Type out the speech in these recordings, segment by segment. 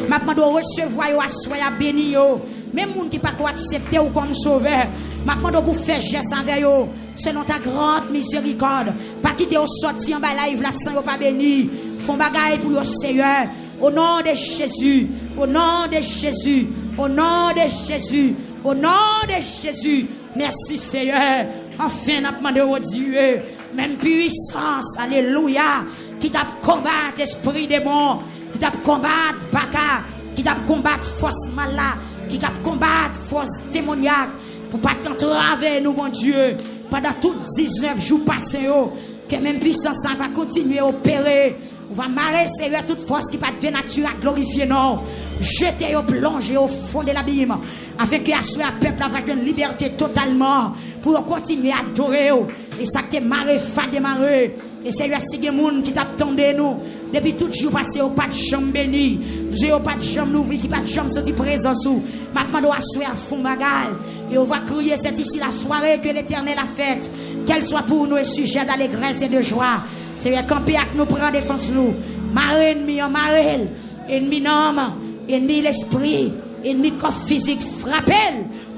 Maintenant, de recevoir yo, assoya béni yo. Même moun qui pas accepter ou comme sauveur. Maintenant, de vous faire geste envers yo. Selon ta grande miséricorde. Pas quitter au sorti en bas live la sang yo pas béni. Font bagaille pour le Seigneur. Au nom de Jésus. Au nom de Jésus. Au nom de Jésus. Au nom de Jésus. Merci Seigneur. Enfin, n'a demandé au Dieu. Même puissance. Alléluia. Qui t'a combattre esprit démon. Qui t'a combattre baka. Qui t'a combattre force malade. Qui t'a combattre force démoniaque. Pour pas t'entraver nous, mon Dieu. Pendant tous 19 jours passés. Que même puissance ça va continuer à opérer. On va marrer, Seigneur, toute force qui pas de nature à glorifier, non. Jeter au plonger au fond de l'abîme. Afin que assurer un peuple avec une liberté totalement. Pour continuer à adorer. Et ça qui est marré, fa démarrer. Et Seigneur, si il y a des gens qui t'attendent nous. Depuis tout jour passé, au pas de chambre béni. Dieu, au pas de chambre l'ouvrir, qui pas de chambre sorti présence. Maintenant, on doit assurer à fond bagaille. Et on va crier, c'est ici la soirée que l'Éternel a faite. Qu'elle soit pour nous un sujet d'allégresse et de joie. Seigneur, camper avec nous, prend défense nous. Marre ennemi, en marre. Ennemi l'âme, ennemi l'esprit, ennemi corps physique, frappez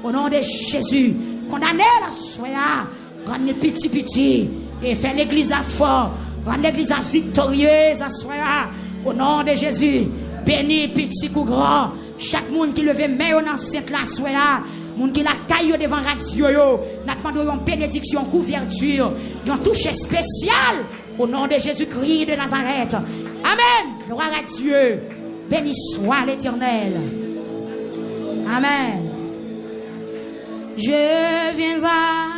au nom de Jésus. Condamnez la soya, rendre petit, et faire l'église à fort, rendre l'église à victorieuse à soya, au nom de Jésus. Béni, petit ou grand, chaque monde qui levait main dans cette la soya. Moun qui la caille devant radio yo, n'a demandé une bénédiction, couverture, une touche spéciale au nom de Jésus-Christ de Nazareth. Amen. Gloire à Dieu. Béni soit l'Éternel. Amen. Je viens à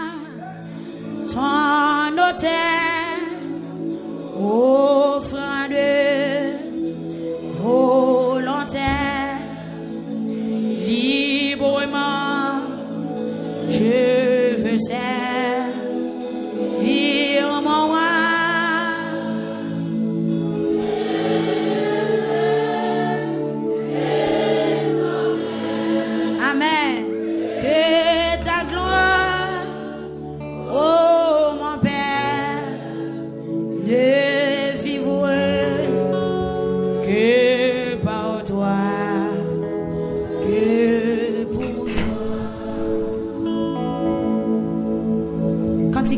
ton autel, offrant de volontaire, librement. Je veux servir mon roi. Amen. Que ta gloire, oh mon Père, ne vive que par toi.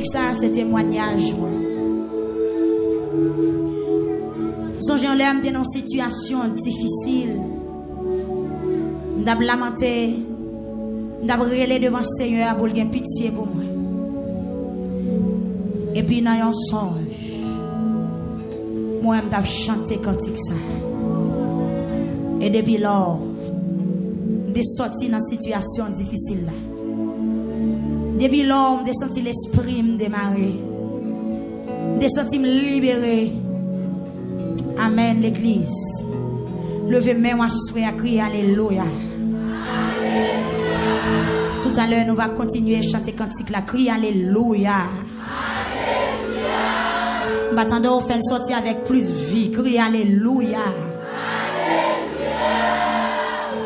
Ça, ce témoignage. Songez en l'air dans une situation difficile. M'd'ab lamenté, m'd'ab relé devant le Seigneur pour qu'il ait pitié pour moi. Et puis dans un songe, moi m'd'ab chanté cantique ça. Et depuis lors, m'd'ai sorti dans une situation difficile là. Depuis l'homme, j'ai senti l'esprit me démarrer. J'ai senti me libérer. Amen, l'église. Levez main à souhait à crier Alléluia. Tout à l'heure, nous allons continuer à chanter cantique la crier Alléluia. M'attendons à faire sortir avec plus de vie. Crier Alléluia.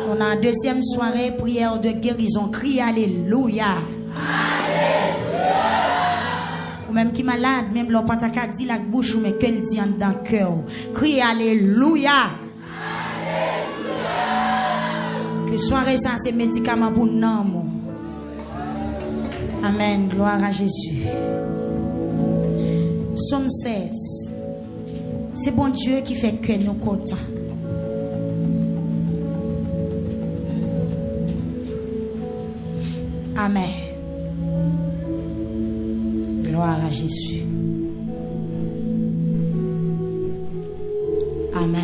On a une deuxième soirée, prière de guérison. Crier Alléluia. Ou même qui malade, même l'on pas dit la bouche ou mais qu'elle dit en dans le cœur. Criez Alléluia. Que soirée ça c'est médicament pour nous. Amen. Gloire à Jésus. Somme 16. C'est bon Dieu qui fait que nous contents. Amen. Gloire à Jésus. Amen.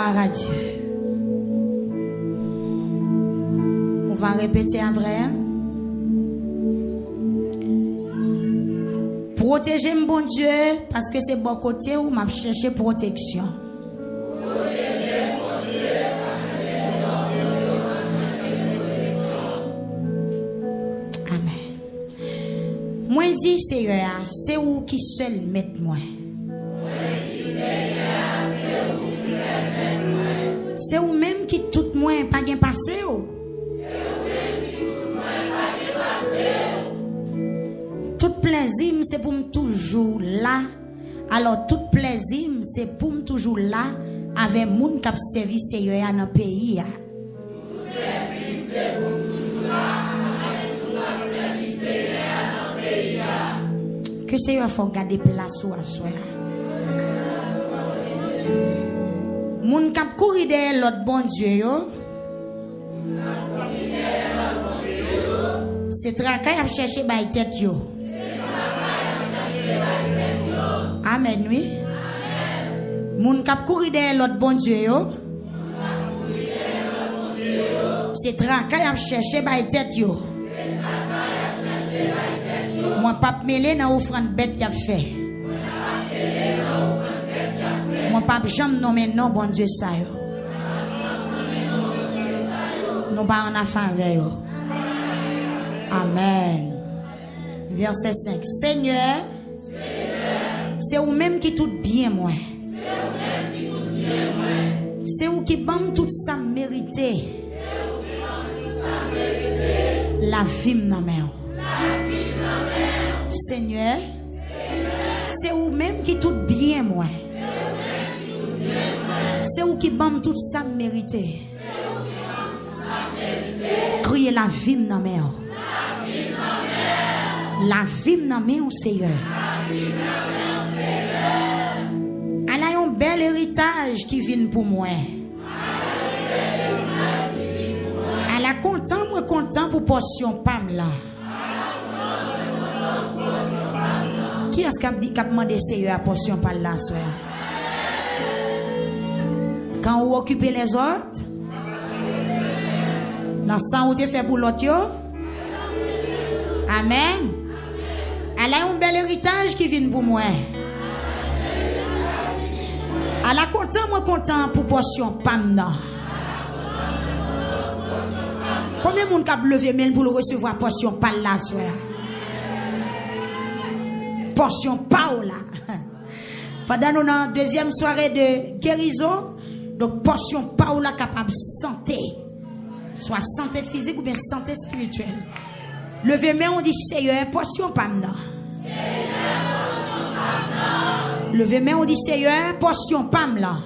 Gloire à Dieu. On va répéter après. Protégez mon bon Dieu parce que c'est bon côté où m'a cherché protection. Amen. Moi dis Seigneur, c'est où qui seul met moi. C'est où même qui tout moins pas bien passé. Tout plaisir c'est pour me toujours là. Alors tout plaisir c'est pour me toujours là avec moun qui servi Seigneur dans pays. Tout plaisir c'est pour me toujours là avec moun qui servi Seigneur dans pays. Que Seigneur faut garder place ou asseoir. Moun kap kouri de l'autre bon Dieu yo. C'est travail à chercher bay tête yo. Amen oui. Moun kap kouri de l'autre bon Dieu yo. C'est travail à chercher bay tête yo. Moi pas mêler dans offrande bête y a fait. Moi pas jamais nommer non bon Dieu ça yo. Nous pas en affaire avec yo. Amen. Verset 5. Seigneur, c'est vous même qui tout bien moi. C'est vous qui bam tout ça mérité. La vie dans main. Seigneur, c'est vous même qui tout bien moi. C'est vous qui bam tout ça mérité. Criez la vie dans main. La vie dans main, Seigneur. Elle a un bel héritage qui vient pour moi. Elle a content pour portion pam là. Qui est-ce qui a demandé Seigneur à portion pam là, soeur? Quand vous occupez les autres, dans ça où tu fait pour l'autre, amen. Elle a un bel héritage qui vient pour moi. Elle a content pour portion pam là. Combien de monde a levé main pour le recevoir portion pam là, soeur? Portion Paola. Pendant notre deuxième soirée de guérison, donc portion Paola capable santé, soit santé physique ou bien santé spirituelle. Levez main, on dit Seigneur, portion pam là. Levez main, on dit Seigneur, portion pam là.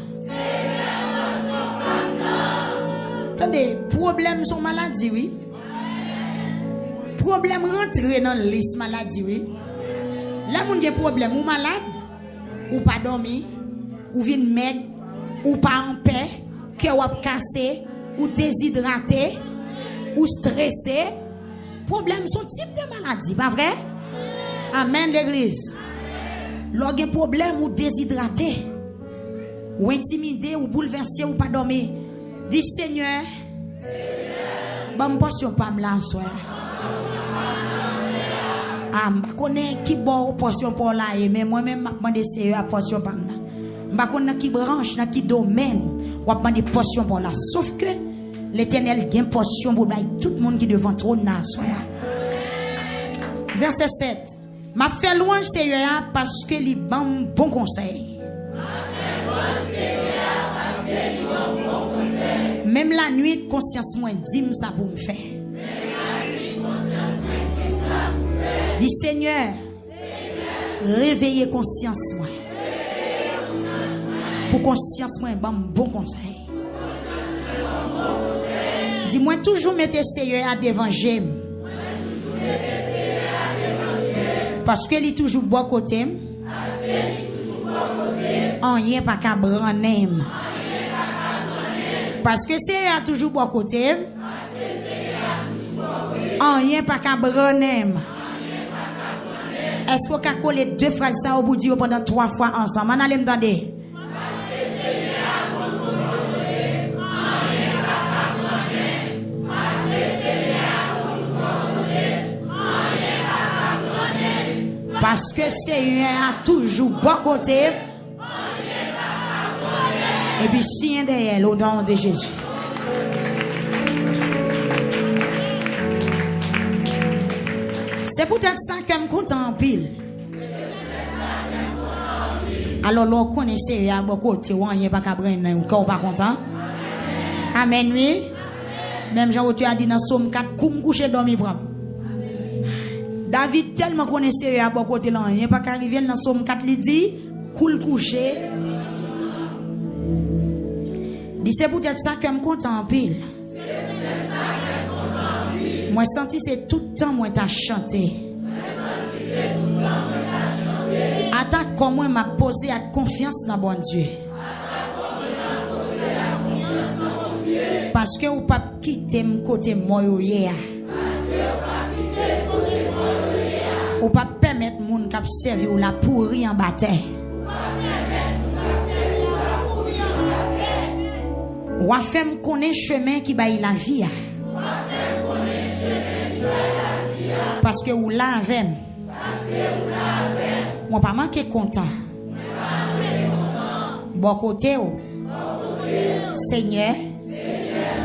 Attendez, problème sont maladie, oui. Problème rentrer dans la liste maladie, oui. Là, mon des problème, ou malade, ou pas dormi, ou vin maigre, ou pas en paix, que ou cassé, ou déshydraté, ou stressé. Problème sont type de maladie, pas vrai? Amen, l'église. Lorsqu'il y a un problème ou déshydraté, ou intimidé, ou bouleversé, ou pas dormi, dis Seigneur, bon, portion pas me la soir. Ah, je connais qui bon portion pour là, mais moi-même, je demande Seigneur à portion pas me la. Je connais qui branche, dans qui domaine, ou demande portion pour là. Sauf que l'Éternel a une portion pour tout le monde qui est devant trône là soir. Verset 7. M'a fait louange Seigneur parce que il bon bon conseil. Même la nuit conscience moi dit ça pour me faire. Dis Seigneur, réveillez conscience moi. Pour conscience moi bon conseil. Dis-moi toujours mettez Seigneur à devant j'aime. Parce que il toujours bon côté. En rien pas qu'à branem. Parce que c'est à toujours bon côté. En rien pas qu'à branem. Est-ce qu'on peut coller deux phrases ça au bout de pendant 3 fois ensemble? On allait me demander. Parce que Seigneur a toujours bon côté. Et puis si un derrière au nom de Jésus. C'est peut-être ça que je suis content en pile. Alors, l'on connaît Seigneur à bon côté, ou rien pas qu'à brûler, ou pas content. Amen, oui. Même Jean tu as dit dans Somme 4, comme coucher dormir prendre. David tellement connaît Seigneur à bon côté là, rien pas qu'arriver dans Somme 4 il dit cool coucher. Dit c'est peut-être ça que je suis content en pile. Moi senti c'est tout le temps moi t'a chanté. Attaque comment m'a posé à confiance dans bon Dieu. Parce que ou pas quitter mon côté moi hier. Ou pas permettre moun k'ap servi ou la pourri en bataille. Ou a fait me connaître chemin qui baille la vie. Parce que ou la avec. Moi pas manquer content. Bon côté ou. Seigneur,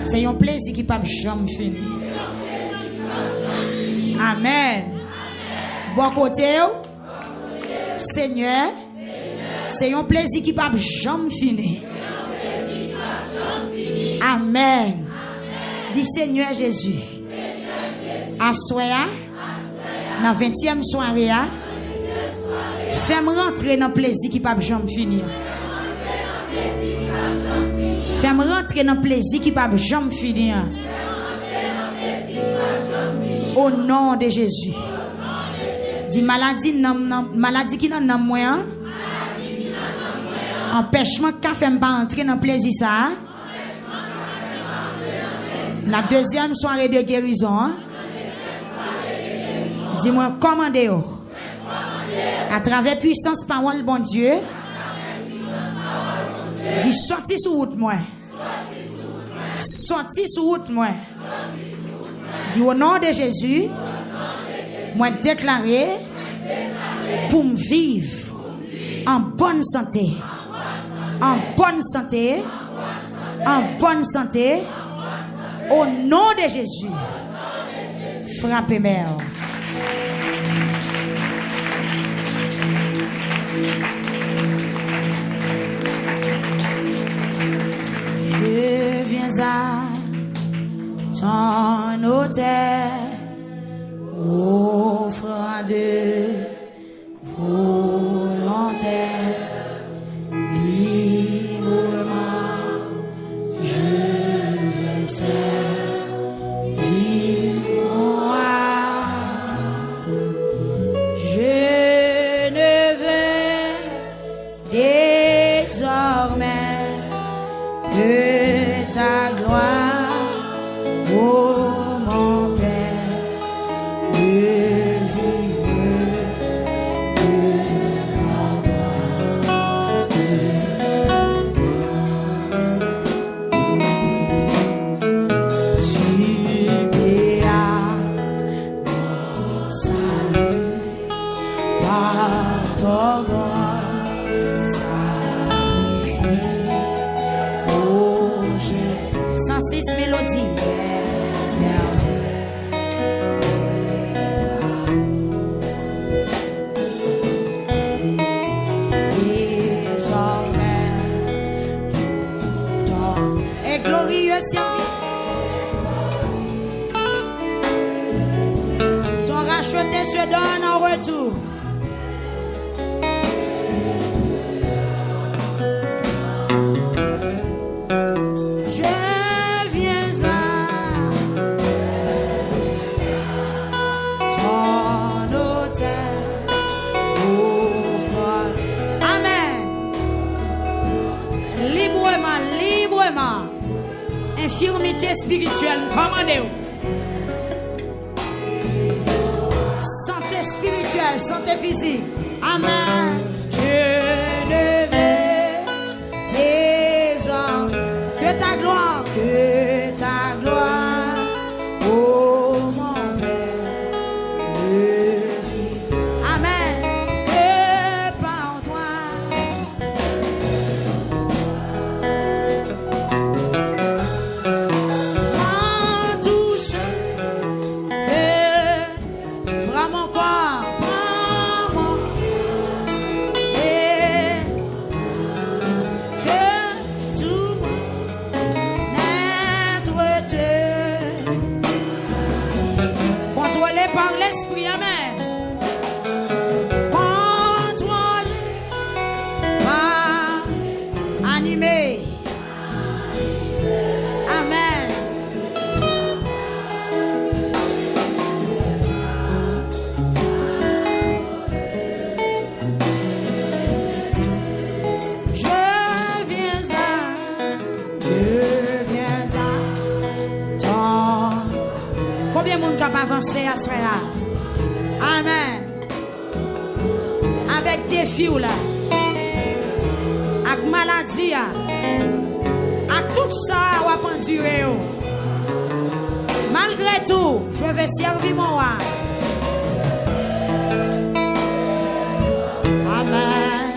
c'est un plaisir qui pas jamais fini. Amen. Bon côté ou. Seigneur, c'est un plaisir qui pas jamais fini. Amen. Dis Seigneur Jésus. Assoya dans 20e soirée, fais-moi rentrer dans le plaisir qui pas jamais finir. Fais-moi rentrer dans le plaisir qui pas jamais finir. Au nom de Jésus. Dis maladie qui dans moi. Empêchement qu'a fait pas entrer dans le plaisir ça. La deuxième soirée de guérison. Dis-moi, commandez-vous. À travers puissance parole, bon Dieu. Dis, sorti sous route, moi. Sorti sous route, moi. Dis, au nom de Jésus, moi déclarer pour me vivre en bonne santé. En bonne santé. En bonne santé. Au nom de Jésus. Frappez mère. Je viens à ton autel, offrant de volontaire, librement, je veux servir moi. Je ne veux désormais que ta gloire, ô mon Père, de vivre devant toi. Tu payas mon salut par ton grand sacrifice. 106 mélodies. Désormais, tout ton est glorieux service. Ton racheté se donne en retour. Infirmité spirituelle, commandez-vous. Santé spirituelle, santé physique. Amen. Je ne veux désormais que ta gloire, oh mon Père, de vie. Amen. Combien de monde qui a avancé à ce là? Amen. Avec défi là. Avec maladie. Avec tout ça, on va endurer. Malgré tout, je vais servir mon roi. Amen.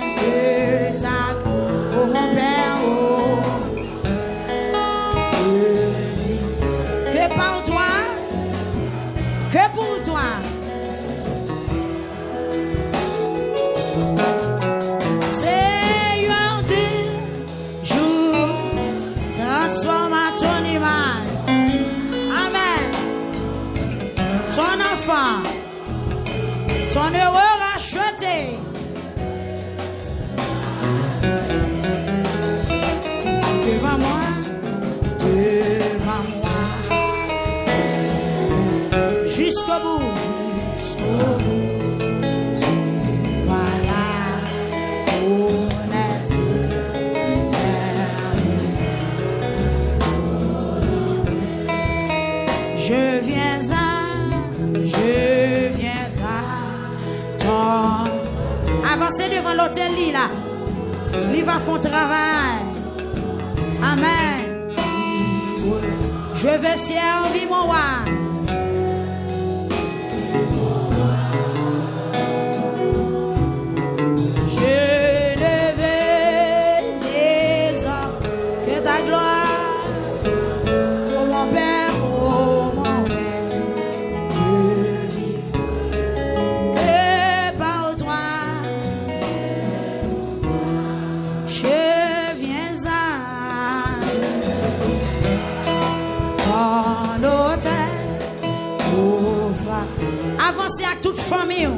Pour mon Père. Que pour toi. Que pour toi. Seigneur du jour, transforme ton image. Amen. Son enfant, ton heureux racheté. Devant moi, jusqu'au bout, tu vas là, honnête, je viens à ton. Avancez devant l'hôtel, là. Il va faire travail. Amen. Je veux servir mon roi. Je ne veux les hommes que ta gloire. Oh mon Père, je vis que par toi. Je viens à ton hôtel. Avancez avec toute famille.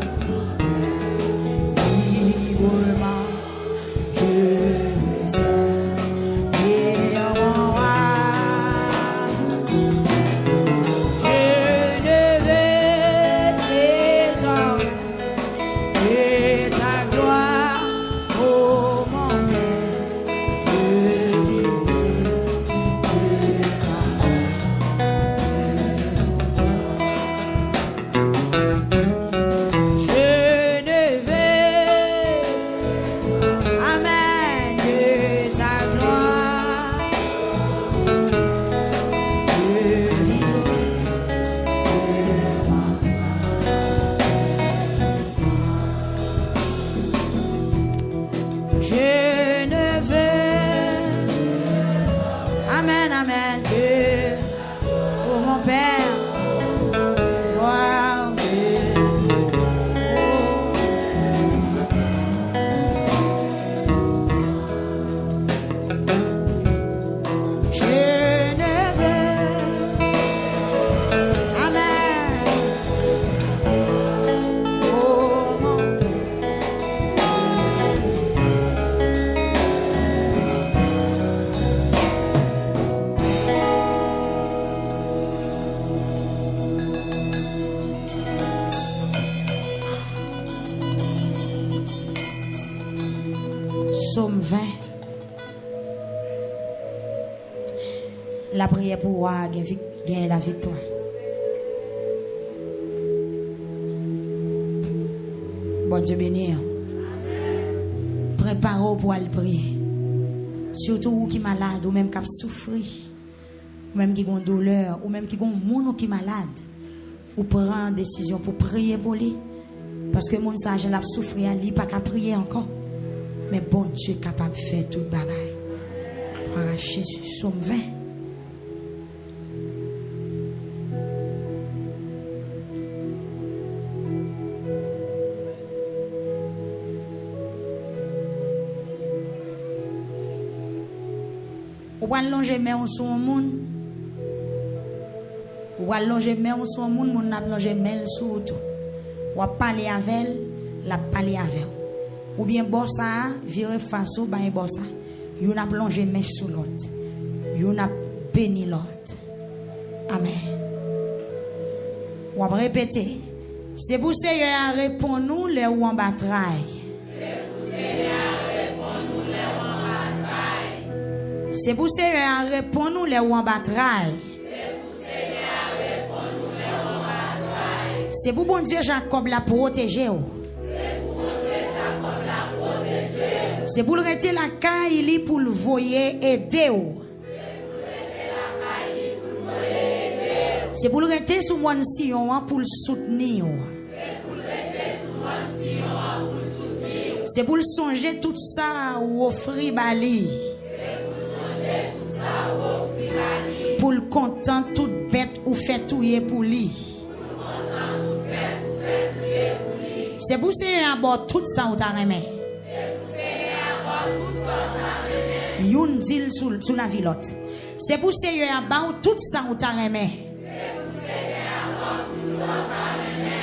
Librement, je servir mon roi. Je ne veux les hommes et ta gloire, oh mon Père, je vivrai de Psaume 20. La prière pour gagner la victoire. Bon Dieu béni. Préparez-vous pour aller prier. Surtout vous qui êtes malade, ou même qui souffrent, ou même qui ont douleur, ou même qui ont monde qui est malade, ou prendre décision pour prier pour lui. Parce que mon sage l'a souffert, il n'a pas qu'à prier encore. Mais bon Dieu est capable de faire tout le bagaille. Gloire à Jésus. Psaume 20. Ou va longer main sur un monde. Ou va longer main sur un monde, moun n'a longer main sur tout. Ou va parler avec elle, la parler avec elle. Ou bien bossa vire face au bain bossa. You n'a plongé main sur l'autre. You n'a béni l'autre. Amen. Ou va répéter. C'est pour Seigneur répond nous les ou en bataille. C'est pour Seigneur répond nous les ou en bataille. C'est pour Seigneur répond nous les ou C'est pour bon Dieu Jacob la protéger. C'est pour le rester la caille pour le voyer aider. C'est pour le rester sous mon sillon pour le soutenir. C'est pour le songer tout ça ou offrir bali. Pour le content toute bête ou fait touiller pour lui. C'est pour c'est à bord tout ça ou ta remet. Youn dit sous la vilote. C'est pour c'est à bord tout ça ou ta remet.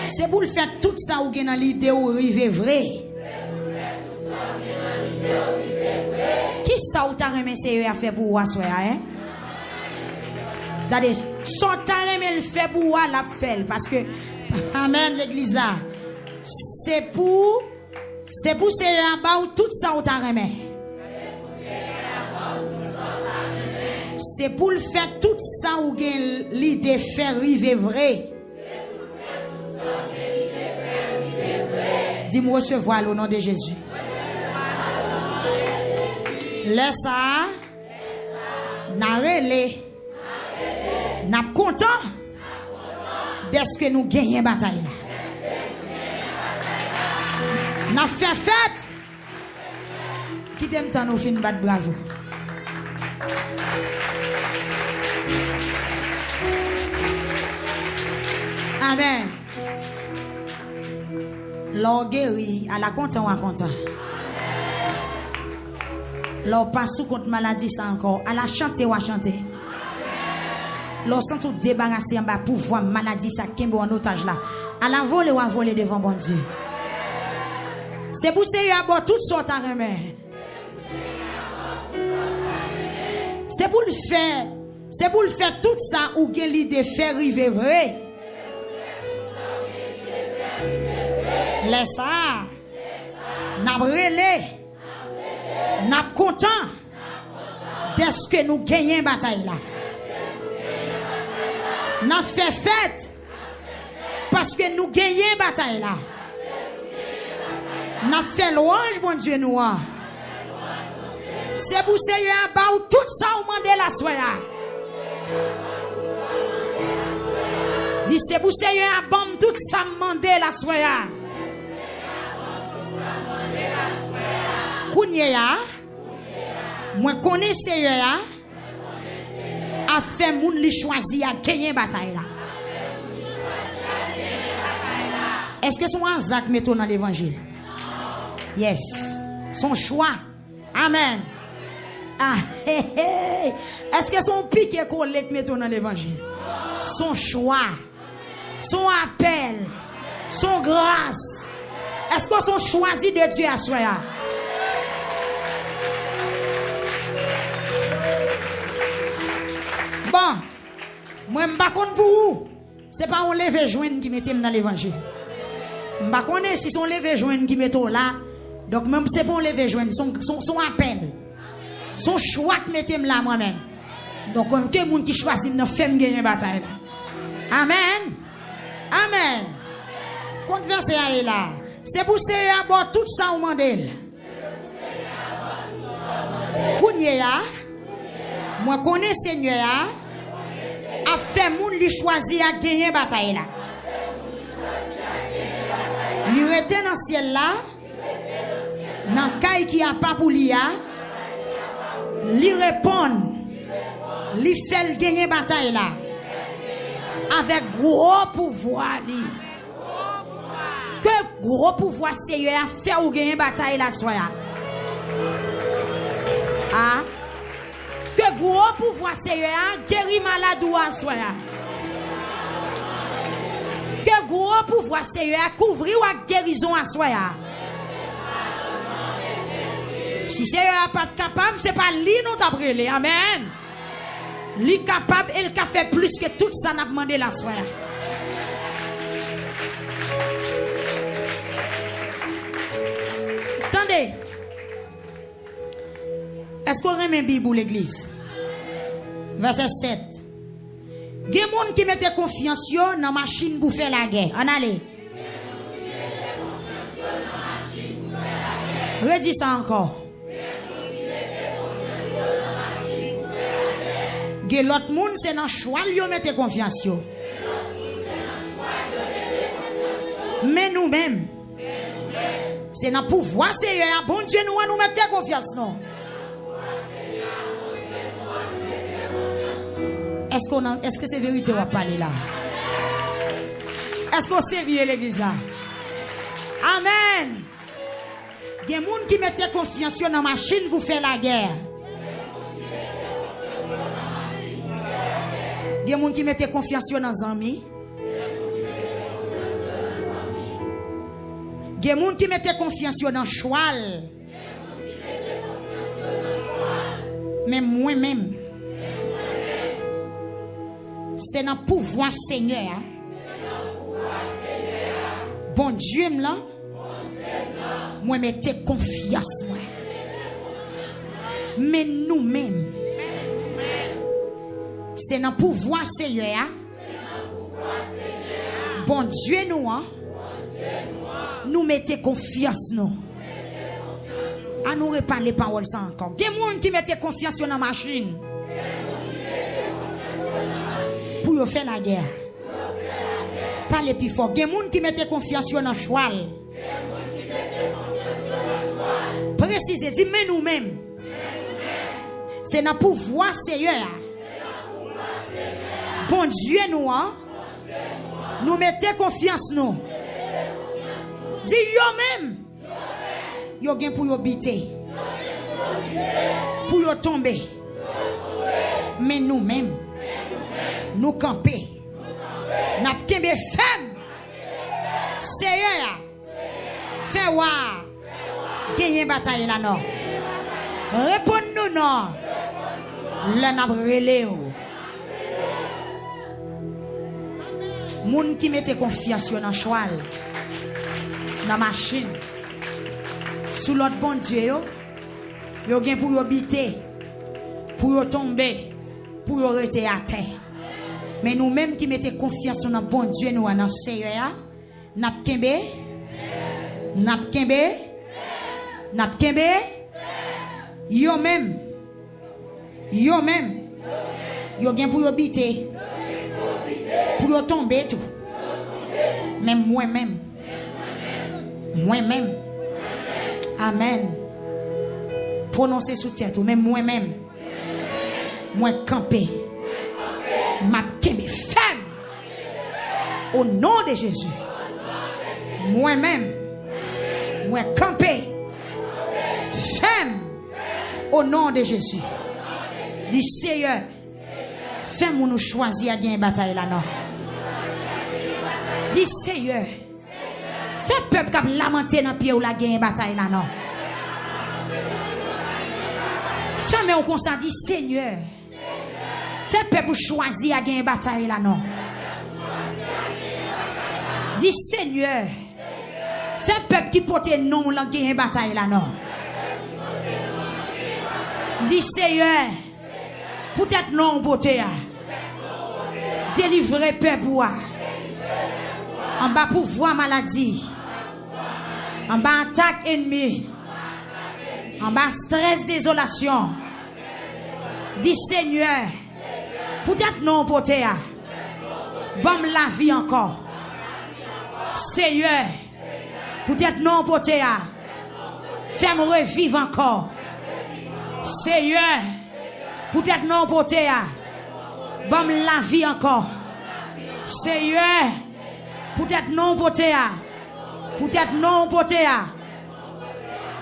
C'est pour le faire tout ça ou gen dans l'idée ou rive vrai. Qui ça ou ta remet c'est à faire pour ou assoya hein? Regardez, son ta remet le fait pour ou la fait parce que amen l'église là. C'est pour c'est à bord tout ça ou ta remet. C'est pour le faire tout ça ou gen l'idée faire rive vrai. Dis-moi recevoir au nom de Jésus. Laisse ça. N'a relé. N'a content. D'est-ce que nous gagnons bataille là. N'a fait fête. Qui t'aime tant nous fin battre bravo. Amen. L'or guéri, à la content ou à content. L'or pas sous contre maladie ça encore, à la chanter ou à chanter. L'or sans tout débarrasser en bas pouvoir maladie ça kembo en otage là. À la voler ou à voler devant bon Dieu. C'est pour ça à bord toute sorte à remet. C'est pour le faire. C'est pour le faire tout ça ou gen l'idée faire river vrai. Laisse ça. N'a relé. N'a content. D'est-ce que nous gagnons bataille là. N'a fait fête. Parce que nous gagnons bataille là. N'a fait louange bon Dieu nous. C'est pour ça y a ba tout ça ou mandé la soya. Dis c'est pour ça y a bam tout ça mandé la soya. Kounye ya, moi connais ya, a fait moun li choisi à gagner bataille là. Est-ce que son Isaac met dans l'évangile? Yes, son choix. Amen. Ah, est-ce que son pique collègue met dans l'évangile? Son choix, son appel, son grâce. Est-ce que son choisi de Dieu à soi? Bon, moi je ne sais pas pour vous. Ce n'est pas un lever joint qui mette dans l'évangile. Je ne sais pas si c'est un lever joint qui mette là. Donc même c'est pas un lever joint, son appel. Son choix qui mette là moi-même. Donc comme que monde qui choisit de faire gagner bataille là. Amen. Amen. Quand verset est là. C'est pour ça à bord tout ça au mandel. Kounye ya. Moi connais Seigneur a fait moun li choisi à gagner bataille là. Li rete dans ciel là. Nan kay qui a pas pour li a. Li répond. Li fait gagner bataille là. Avec gros pouvoir li. Que gros pouvoir Seigneur a fait ou gagner bataille là soya. Ah. Que gros pouvoir Seigneur guérir malade ou assoya. Que gros pouvoir Seigneur couvrir ou guérison assoya. Si Seigneur pas capable, c'est pas lui nous t'a brûlé. Amen. Lui capable, il a fait plus que tout ça n'a demandé la soya. Attendez. Est-ce qu'on remet Bible pour l'église? Verset 7. Il y a des gens qui mettent confiance dans la machine pour faire la guerre. En allez. Redis ça encore. Il y a l'autre monde, c'est dans le choix, ils mettent confiance. Mais nous-mêmes, c'est dans le pouvoir, Seigneur. Bon Dieu, nous mettons confiance. Non? Est-ce que c'est vérité ou parler là? Est-ce qu'on sérieux l'église là? Amen. Il y a des gens qui mettent confiance dans la machine pour faire la guerre. Il y a des gens qui mettent confiance dans les amis. Il y a des gens qui mettent confiance dans le choix. Mais moi-même, c'est dans le pouvoir Seigneur. Bon Dieu, moi mettez confiance. Mais nous-mêmes, c'est dans le pouvoir Seigneur. Bon Dieu, nous mettez confiance. À nous reparler paroles ça encore. Il y a des gens qui mettent confiance dans la machine pour faire la guerre. Parlez plus fort. Il y a des gens qui mettent confiance dans le choix. Précisez, dis, mais nous-mêmes, c'est dans le pouvoir Seigneur. Bon Dieu, nous mettez confiance, nous. Dis, yo même, yo gen pour yo biter, pour yo tomber. Mais nous-mêmes, nous camper. N'a kembe femme. Seigneur, fais voir. Gagner bataille là non. Réponds-nous non. Là n'a relé. Moun qui mette confiance dans choix, dans machine, sous l'autre bon Dieu, yo gen pour yo biter, pour yo tomber, pour yo rester à terre. Mais nous-mêmes qui mettons confiance dans bon Dieu, nous en Seigneur, n'a kembe, yo même, yo gen pour yo biter, pour yo tomber tout. Mais moi-même, amen. Prononcez sous tête, mais moi-même, moi camper. Ma kembe femme au nom de Jésus. Moi-même, moi camper femme au nom de Jésus. Dis Seigneur, femme nous choisir à gagner bataille là non. Dis Seigneur, fais peuple qui a lamenté dans pied ou la gagner bataille là non. Femme on consent dit Seigneur. Fais peuple choisir à gagner bataille là non. Dis Seigneur, fais peuple qui porte non la gagner bataille là non. Dis Seigneur, peut-être non porter délivrer peuple en bas pouvoir maladie, en bas attaque ennemi, en bas stress désolation. Dis Seigneur, peut-être non porter bon la vie encore. Seigneur, peut-être non porter fais-moi revivre encore. Seigneur, peut-être non porter bon la vie encore. Seigneur, peut-être non porter peut-être non porter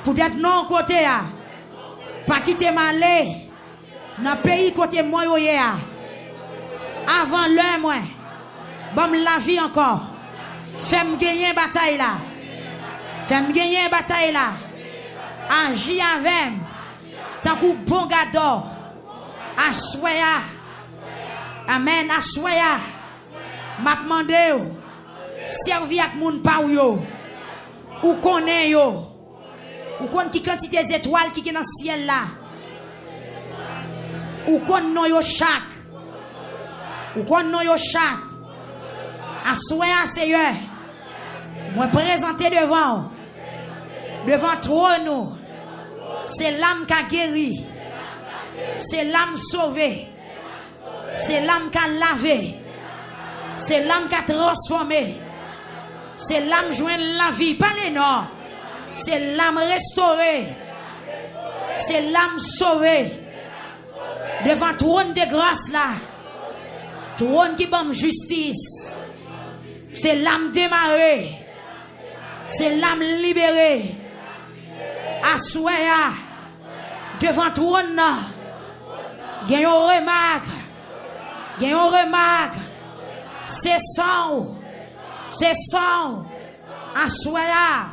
peut-être non côté pas quitter m'aller dans pays côté moi avant l'heure moi bon la vie encore. Fais-moi gagner bataille là. Fais-moi gagner bataille là. Agis avec tant que bon gado. Assoya. Amen. Assoya. M'a demandé servi avec moun pa ou yo. Ou connaît yo. Ou connaît qui quantité d'étoiles qui dans le ciel là. Ou connaît non yo chaque. Ou qu'on non yo chat. Assoya Seigneur. Moi présenter devant toi nous. C'est l'âme qui a guéri. C'est l'âme sauvée. C'est l'âme qui a lavé. C'est l'âme qui a transformé. C'est l'âme joindre la vie. Pas les noms. C'est l'âme restaurée. C'est l'âme sauvée. Devant trône de grâce là. Trône qui donne justice. C'est l'âme démarrée. C'est l'âme libérée. Assoya. Devant trône là. Gagne remarque. Gagne remarque. C'est sang. C'est sang. Assoya.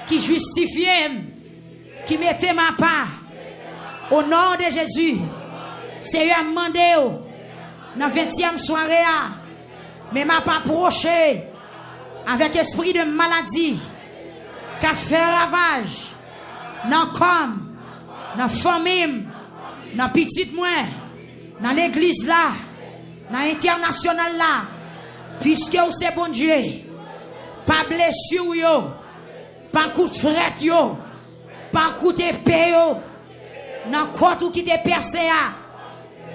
Qui justifie. Qui mettait ma part. Au nom de Jésus. C'est eux à demander. Dans 20e soirée. Mais m'a pas approché. Avec esprit de maladie. Qui a fait ravage. Dans comme. Dans famille. Dans petite moins. Dans l'église là. Dans l'international là. Puisque c'est bon Dieu. Pas blessure yo. Pas coup de fret yo. Pas coup d'épée yo. Dans quoi tout qui te percé a.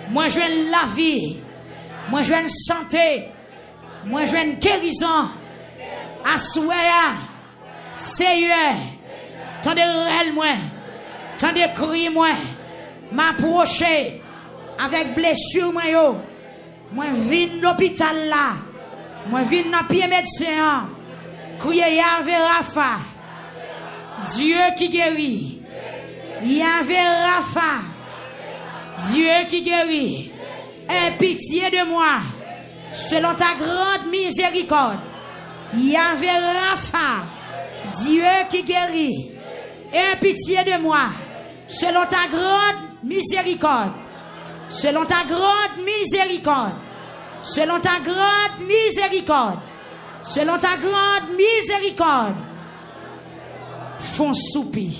Moi je veux la vie. Moi je veux santé. Moi je veux guérison. Assoya. Seigneur. Tendez réel moi. Tendez cri moi. M'approcher. Avec blessure moi yo. Moi vin l'hôpital là. Moi vin dans pied médecin. Crier Yahvé Rapha. Dieu qui guérit. Yahvé Rapha. Dieu qui guérit. Aie pitié de moi. Selon ta grande miséricorde. Yahvé Rapha. Dieu qui guérit. Aie pitié de moi. Selon ta grande miséricorde. Selon ta grande miséricorde. Selon ta grande miséricorde. Selon ta grande miséricorde. Font soupir.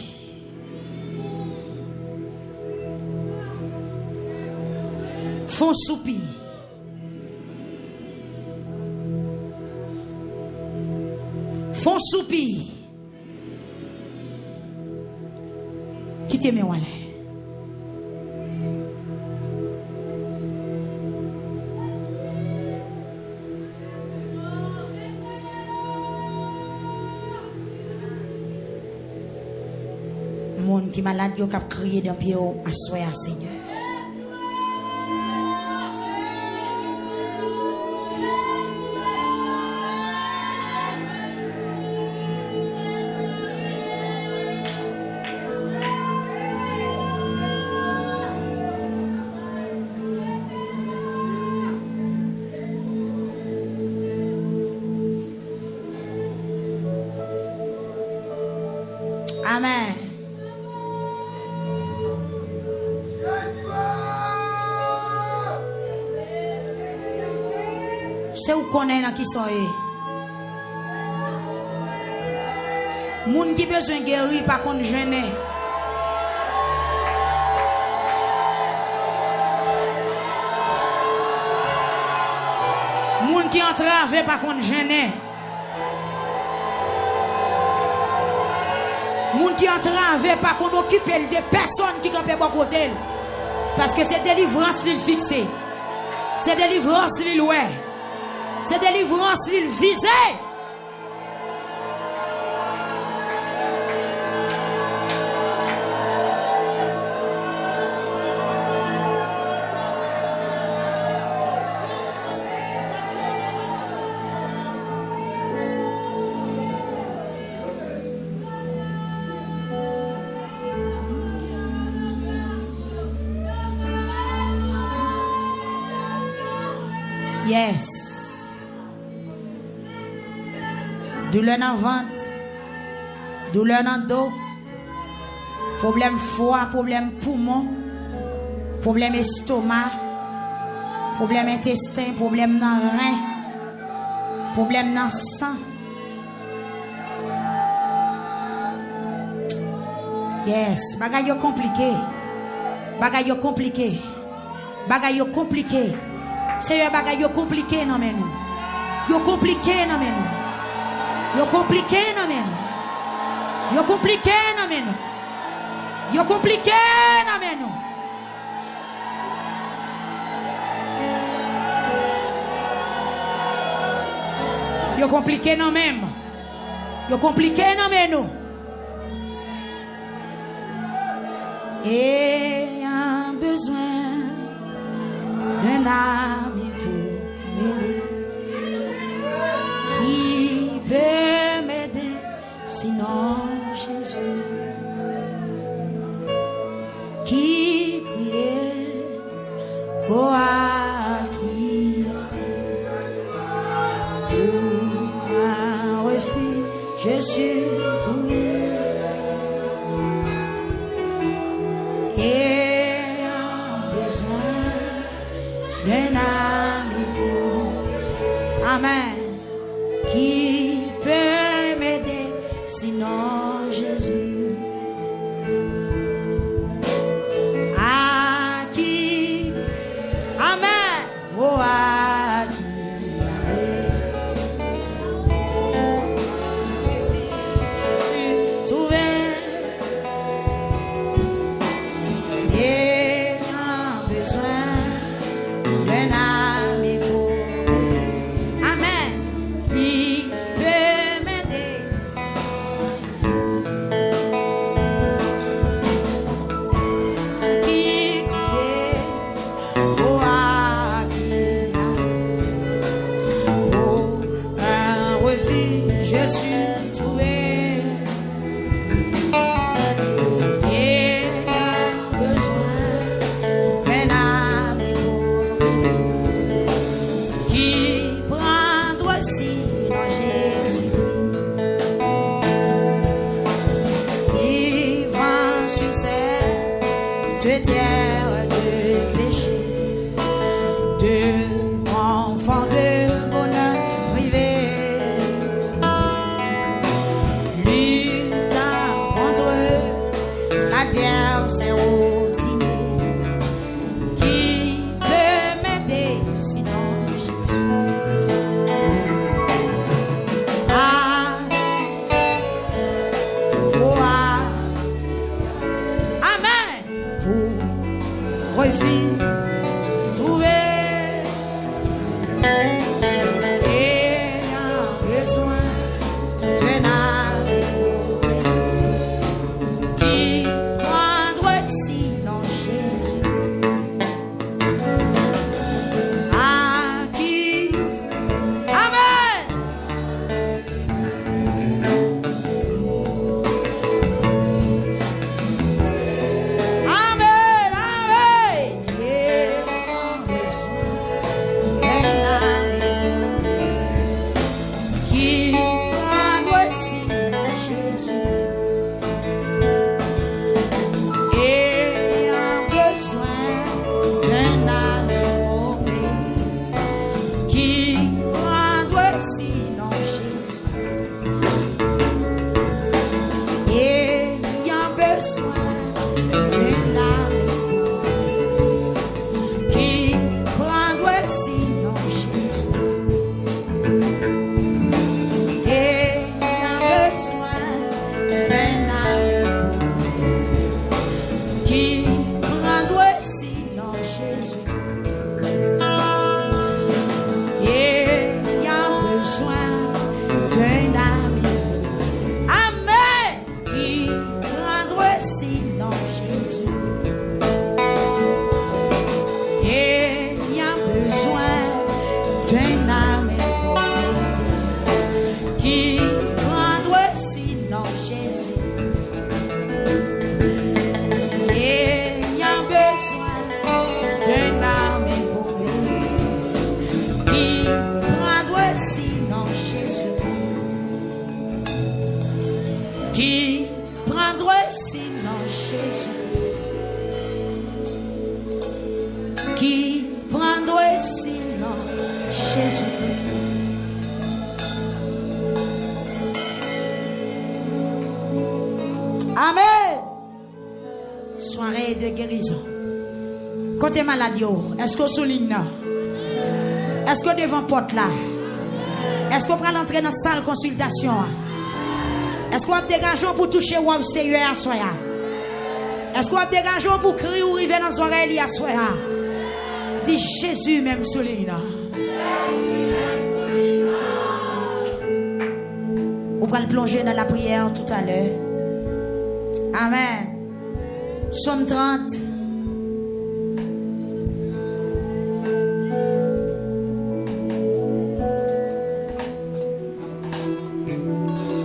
Font soupir. Font soupir. Quittez-moi là. Monde qui malade yo k'ap crier dans pied au assoya Seigneur. Amen. C'est où qu'on est dans qui sont moun qui besoin guérir par contre gêné. Moun qui entravé par contre gêné. Moun qui entravé par contre occuper des personnes qui campent bon côté. Parce que c'est délivrance l'il fixé. C'est délivrance l'il ouais. C'est délivrance l'il visé. Yes. Douleur dans le ventre, douleur dans le dos, problème foie, problème poumon, problème estomac, problème intestin, problème dans le rein, problème dans le sang. Yes, bagay yo compliqué, bagay yo compliqué, bagay yo compliqué. C'est un bagage yo compliqué non mais nous. Yo compliqué non mais nous. Yo compliqué non mais nous. Yo compliqué non mais nous. Yo compliqué non mais nous. Yo compliqué non même. Yo compliqué non mais nous. Et un besoin d'un ami pour m'aider, qui peut m'aider sinon Jésus, qui criait oh à qui pour un refuge je suis tombé. Et un besoin d'un ami pour Amen, qui peut m'aider sinon Jésus, à qui Amen, oh à qui je suis trouvé. Je suis trouvé. Et un besoin d'un ami qui prendra aussi dans Jésus, vivant sur cette terre de péché, de enfant de bonheur privé. C'est routine qui peut m'aider sinon Jésus. Ah, oh, ah, Amen. Pour refuge trouver et un besoin d'un ami qui sinon Jésus, à qui Amen. Amen, amen. Et un besoin d'un ami qui prendra sinon Jésus. Sinon Jésus, et il y a besoin d'un ami qui prendrait sinon Jésus, et il y a besoin d'un ami qui prendrait sinon Jésus. D'un ami, Amen, qui prendrait sinon Jésus. Et il y a besoin d'un ami pour m'aider, qui prendrait sinon Jésus. Et il y a besoin d'un ami pour m'aider, qui prendrait sinon Jésus. Qui prendrait sinon Jésus, qui prendrait sinon Jésus. Amen. Soirée de guérison. Côté maladie, est-ce que vous soulignez? Est-ce que devant porte là? Est-ce qu'on prend l'entrée dans la salle consultation? Est-ce qu'on a dégagé pour toucher ou Seigneur à soi? Est-ce qu'on a dégagé pour crier ou arriver dans son oreille à soi? Dis Jésus même sur les là. On va le plonger dans la prière tout à l'heure. Amen. Psaume 30.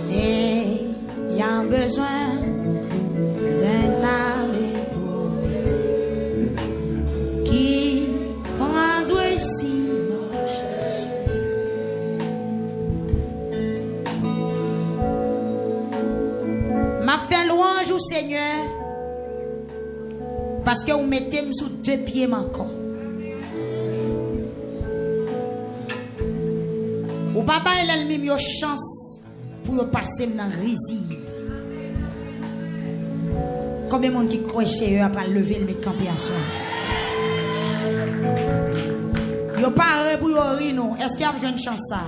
Et il y a besoin d'un âme pour m'aider qui prendrait ici. M'a fait louange au Seigneur parce que vous mettez sous 2 pieds encore. Ou papa il a une chance pour passer dans risible. Combien de monde qui croit chez eux à pas lever le camper à soi? Yo pas pour yo rino. Est-ce qu'il y a besoin de chance ça?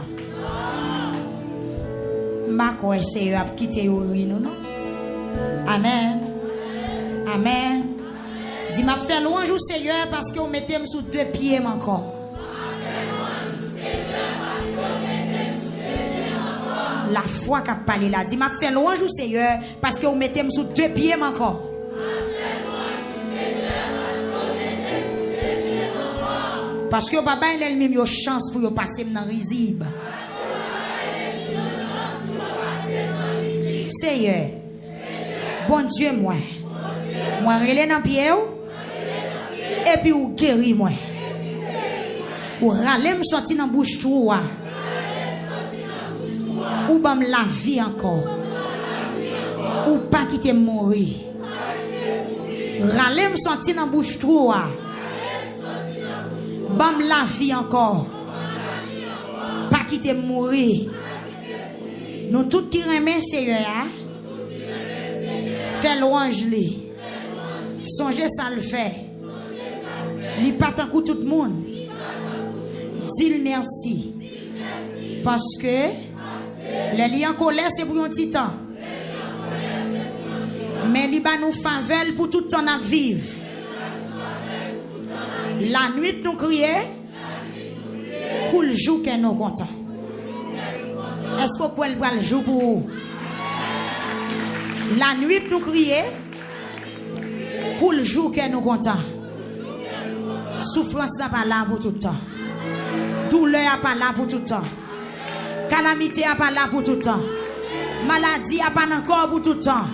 Ma croit chez eux à quitter yo rino non? Amen. Amen. Dis m'a fait louange au Seigneur parce que vous mettez sous 2 pieds encore. La foi qu'a parlé là. Dis m'a fait louange au Seigneur parce que vous mettez sous 2 pieds encore. Parce que papa il a même une chance pour passer dans risible. Seigneur. Bon Dieu, moi relève dans pied et puis ou guéris moi. Ou râler me sorti dans bouche trou ou bam la vie encore. Ou pas quitter mourir. Râler me sorti dans bouche trou bam la vie encore. Pas quitter mourir. Nous tous qui remet Seigneur. Fais louange li. Songez ça le fait. Li pas tant que tout le monde. Dis merci. Parce que les liens en colère c'est pour un petit temps. Mais li ba nous faveur pour tout le temps à vivre. La nuit nous crier. Cool jour que nous content. Est-ce que vous pouvez le jour pour vous? La nuit nous crier. Pour le jour que nous comptons. Souffrance n'est pas là pour tout le temps. Douleur n'est pas là pour tout le temps. Calamité n'est pas là pour tout le temps. Maladie n'est pas encore pour tout le temps.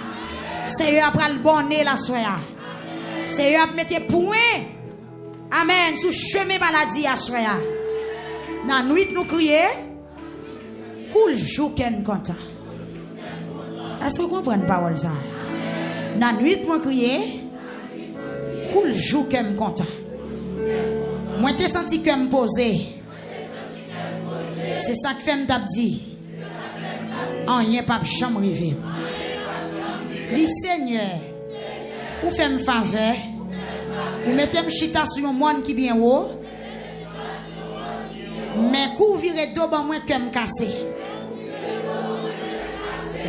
C'est eux après le bonnet la soya. C'est eux après mettre point. Amen. Sous chemin maladie à soya. Dans la nuit nous crier. Pour le jour que nous comptons. Est-ce que vous comprenez la parole ça? Dans la nuit nous crier. Cool jour que me content. Moi t'ai senti que me poser. C'est ça que fait me dit. En rien pas chambre rivé. Dis Seigneur, ou fait me faveur. Ou mettez me chita sur un monde qui bien haut. Mais kou vire do ban moi que me casser.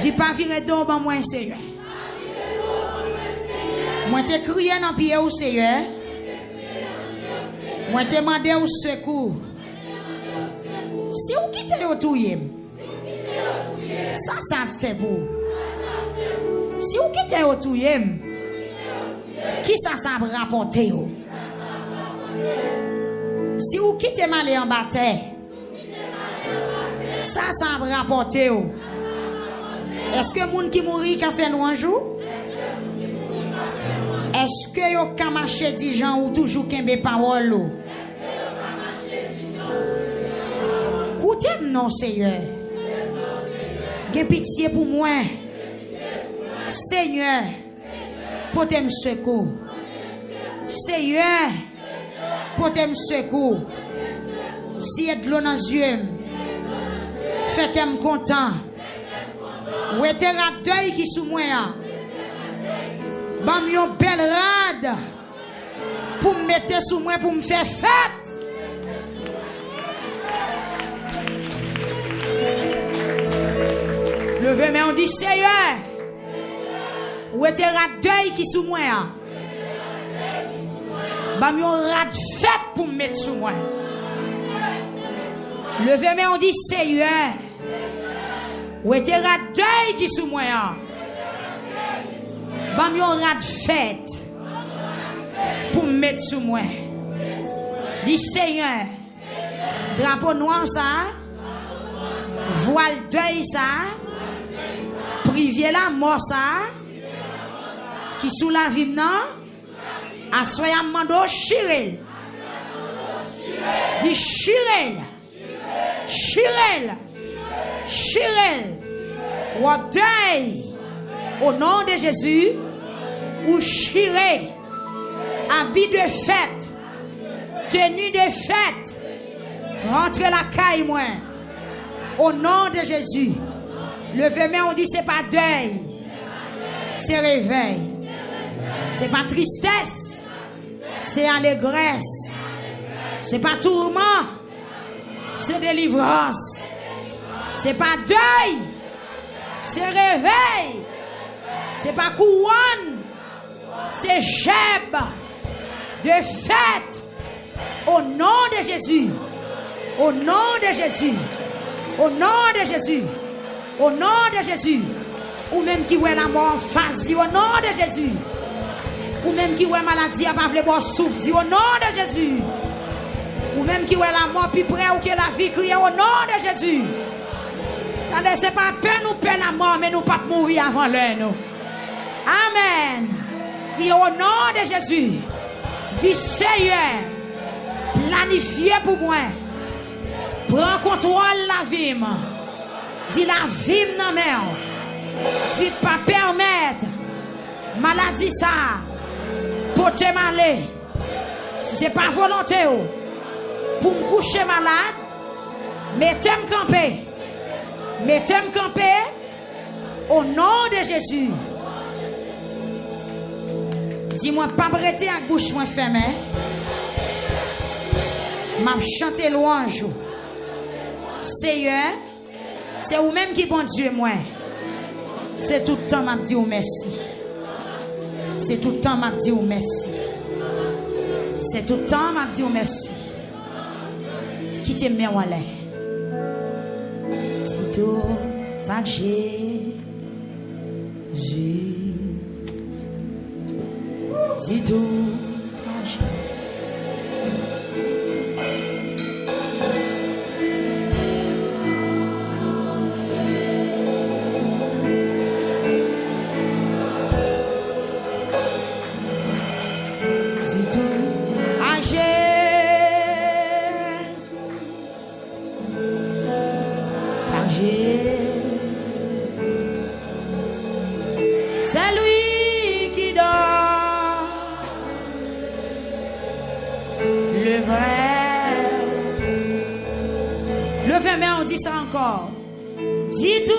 Dis pas vire do ban moi Seigneur. Moi te crié dans pied au Seigneur. Moi te demandé au secours. Si vous quittez au touye. Ça fait pour. Si vous quittez au touye. Qui ça va rapporter? Si vous quittez mal en bataille. Ça va rapporter. Est-ce que moun qui mourit qui fait nous un jour? Est-ce que yo ka marcher di gens ou toujours kembe parole ou? Écoutez non Seigneur. Gen pitié pour moi. Seigneur, portez me secours. Seigneur, portez me secours. Si y a de l'eau dans les yeux, faites-moi content. Ou était un deuil qui sous moi. Bam yon belle rade pour me mettre sous moi pour me faire fête. Levez mais on dit Seigneur. Où était rat deuil qui sous moi? Bah mi on rat fête pour me mettre sous moi. Levez mais on dit Seigneur. Où était rat deuil qui sous moi? Bah mi on rat fête pour me mettre sous moi. Dis Seigneur. Drapeau noir ça. Voile deuil ça. Privier la mort ça. Qui sous la vie non. Assoya mando chirel. Dis chirel. Chirel. Chirel. Ou deuil. Au nom de Jésus. Ou chirel. Habit de fête. Tenue de fête. Rentre la caille moi. Au nom de Jésus. Levez-moi, on dit c'est pas deuil. C'est réveil. C'est pas tristesse. C'est allégresse. C'est pas tourment. C'est délivrance. C'est pas deuil. C'est réveil. C'est pas couronne. C'est jeb de fête. Au nom de Jésus. Au nom de Jésus. Au nom de Jésus. Au nom de Jésus. Ou même qui voit la mort en face, dit au nom de Jésus. Ou même qui voit maladie, à pas vouloir boire souffle, dit au nom de Jésus. Ou même qui voit la mort plus près ou que la vie crie au nom de Jésus. Attendez, c'est pas peine ou peine la mort, mais nous pas mourir avant l'heure, nous. Amen. Criez au nom de Jésus. Dis Seigneur, planifiez pour moi. Prends contrôle la vie. Dis la vie dans mer. Dis pas permettre maladie ça pour te maler. Si c'est pas volonté pour me coucher malade, mettez-moi camper. Mettez-moi camper au nom de Jésus. Dis-moi pas prêter avec bouche moins fermée. M'a chanter louange. Seigneur, c'est vous-même qui bon Dieu moi. C'est tout le temps m'a dit merci. C'est tout le temps m'a dit merci. C'est tout le temps m'a dit merci. Qui t'aime bien aller. Tito tak Jésus. Tito tak Jésus. C'est lui qui donne le vrai. Levez main, on dit ça encore. Dis tout.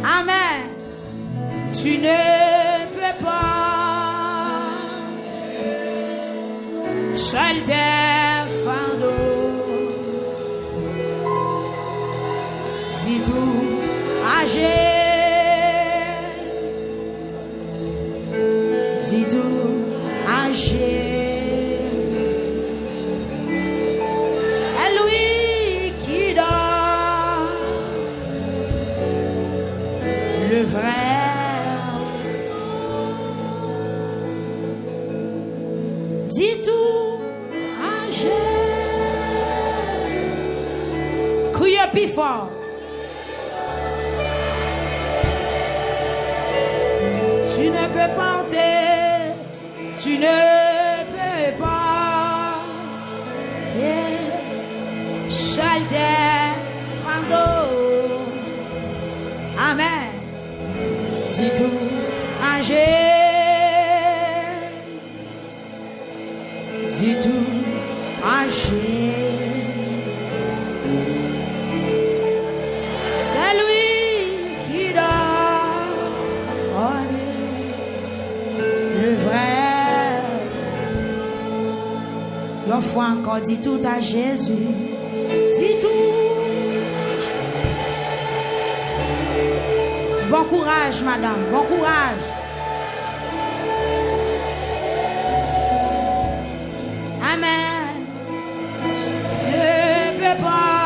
Amen. Tu ne peux pas seul tes fardeaux. Dis tout âgé. Dis tout âgé. C'est lui qui donne le vrai. Dis tout âgé. Criez plus fort. Tu ne peux pas ôter, tu ne peux pas seul tes fardeaux. Amen. Dis tout âgé. Dis tout âgé. C'est lui qui donne le vrai. Une fois encore, dis tout à Jésus. Dis tout. Bon courage, madame. Bon courage. Amen. Ne peux pas.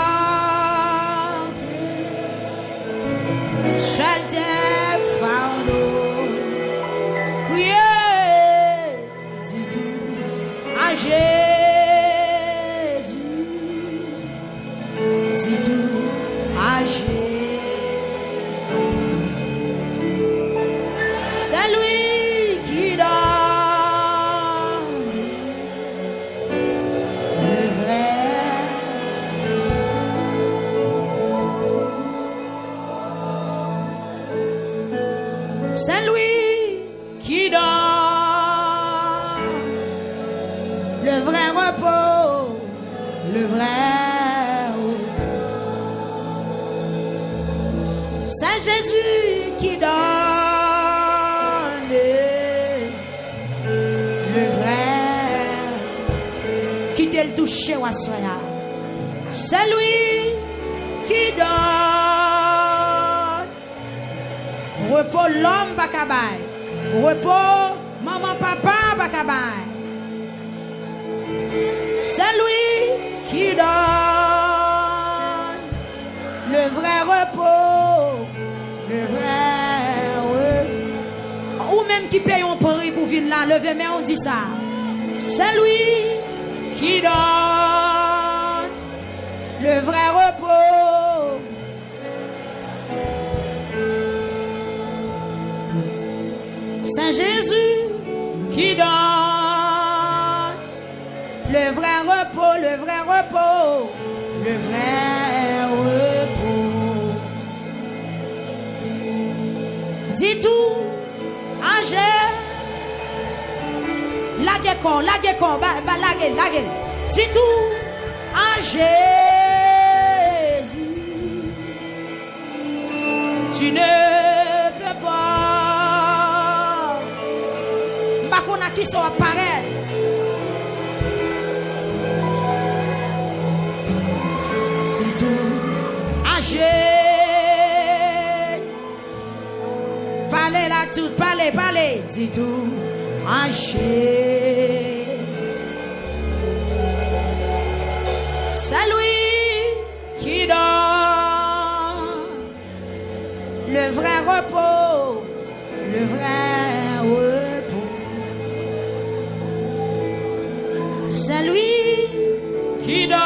Shall tes fardeaux. Oui, dis tout à Jésus. Dis tout à Jésus. C'est lui qui donne le vrai. C'est lui qui donne le vrai repos, le vrai. C'est Jésus qui donne le vrai. Qui t'a le touché ou soya. C'est lui qui donne repos l'homme pas kabay. Repos maman papa pas kabay. C'est lui qui donne le vrai repos, le vrai repos. Ou même qui paye un prix pour venir là, levez mais on dit ça. C'est lui qui donne le vrai repos. C'est Jésus qui donne le vrai repos, le vrai repos, le vrai repos. Dis tout, Angèle. Laguez con, laguez. Dis tout, Jésus. Tu ne peux pas. Par contre, qui sont apparaître. Dis tout, Angèle. Parlez là tout, parlez. Dis tout, Angèle. C'est lui qui donne le vrai repos, le vrai repos. C'est lui qui donne,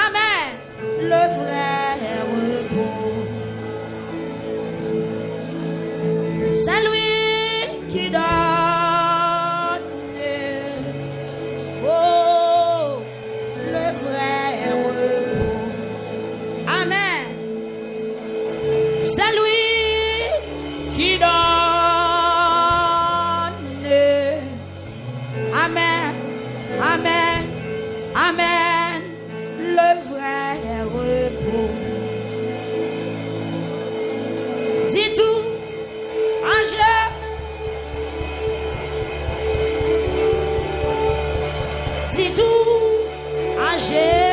amen, le vrai repos. C'est lui qui donne. C'est lui qui donne. Amen, amen, amen. Le vrai repos. Dis tout, Angèle. Dis tout, Angèle.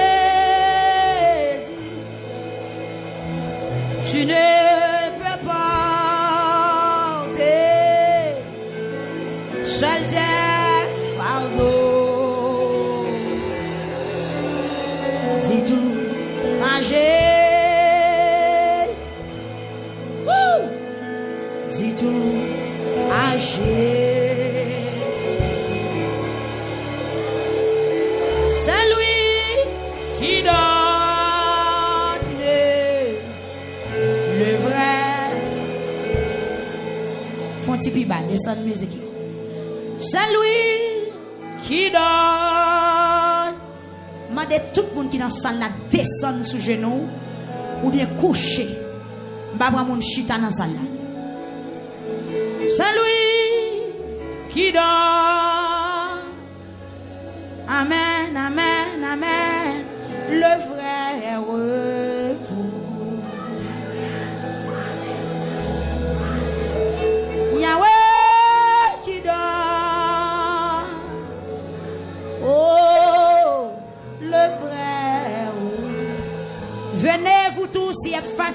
Tu ne seul tes fardeaux. Dis tout, Angèle. Dis tout, Angèle. C'est lui qui donne le vrai. Font-ils plus bas, descend de musique. C'est lui qui donne. Mandez tout le monde qui est dans la salle là descendre sous genou ou bien coucher. Pas prendre mon chita dans la salle là. C'est lui qui donne. Amen, amen, amen. Le vrai repos. Yahweh qui donne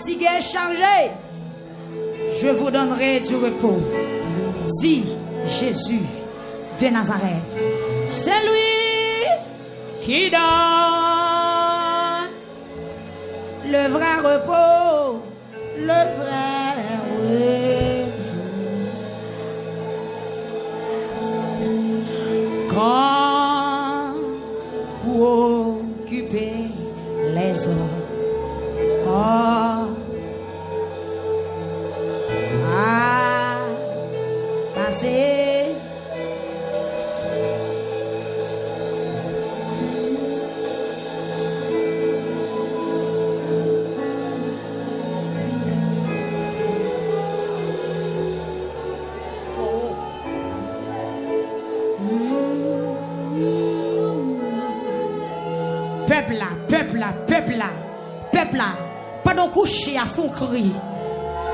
fatigué, chargé, je vous donnerai du repos. Dit Jésus de Nazareth. C'est lui qui donne le vrai repos, le vrai repos. Quand vous occupez les hommes, passer. Peuple là, pas de coucher à fond cri,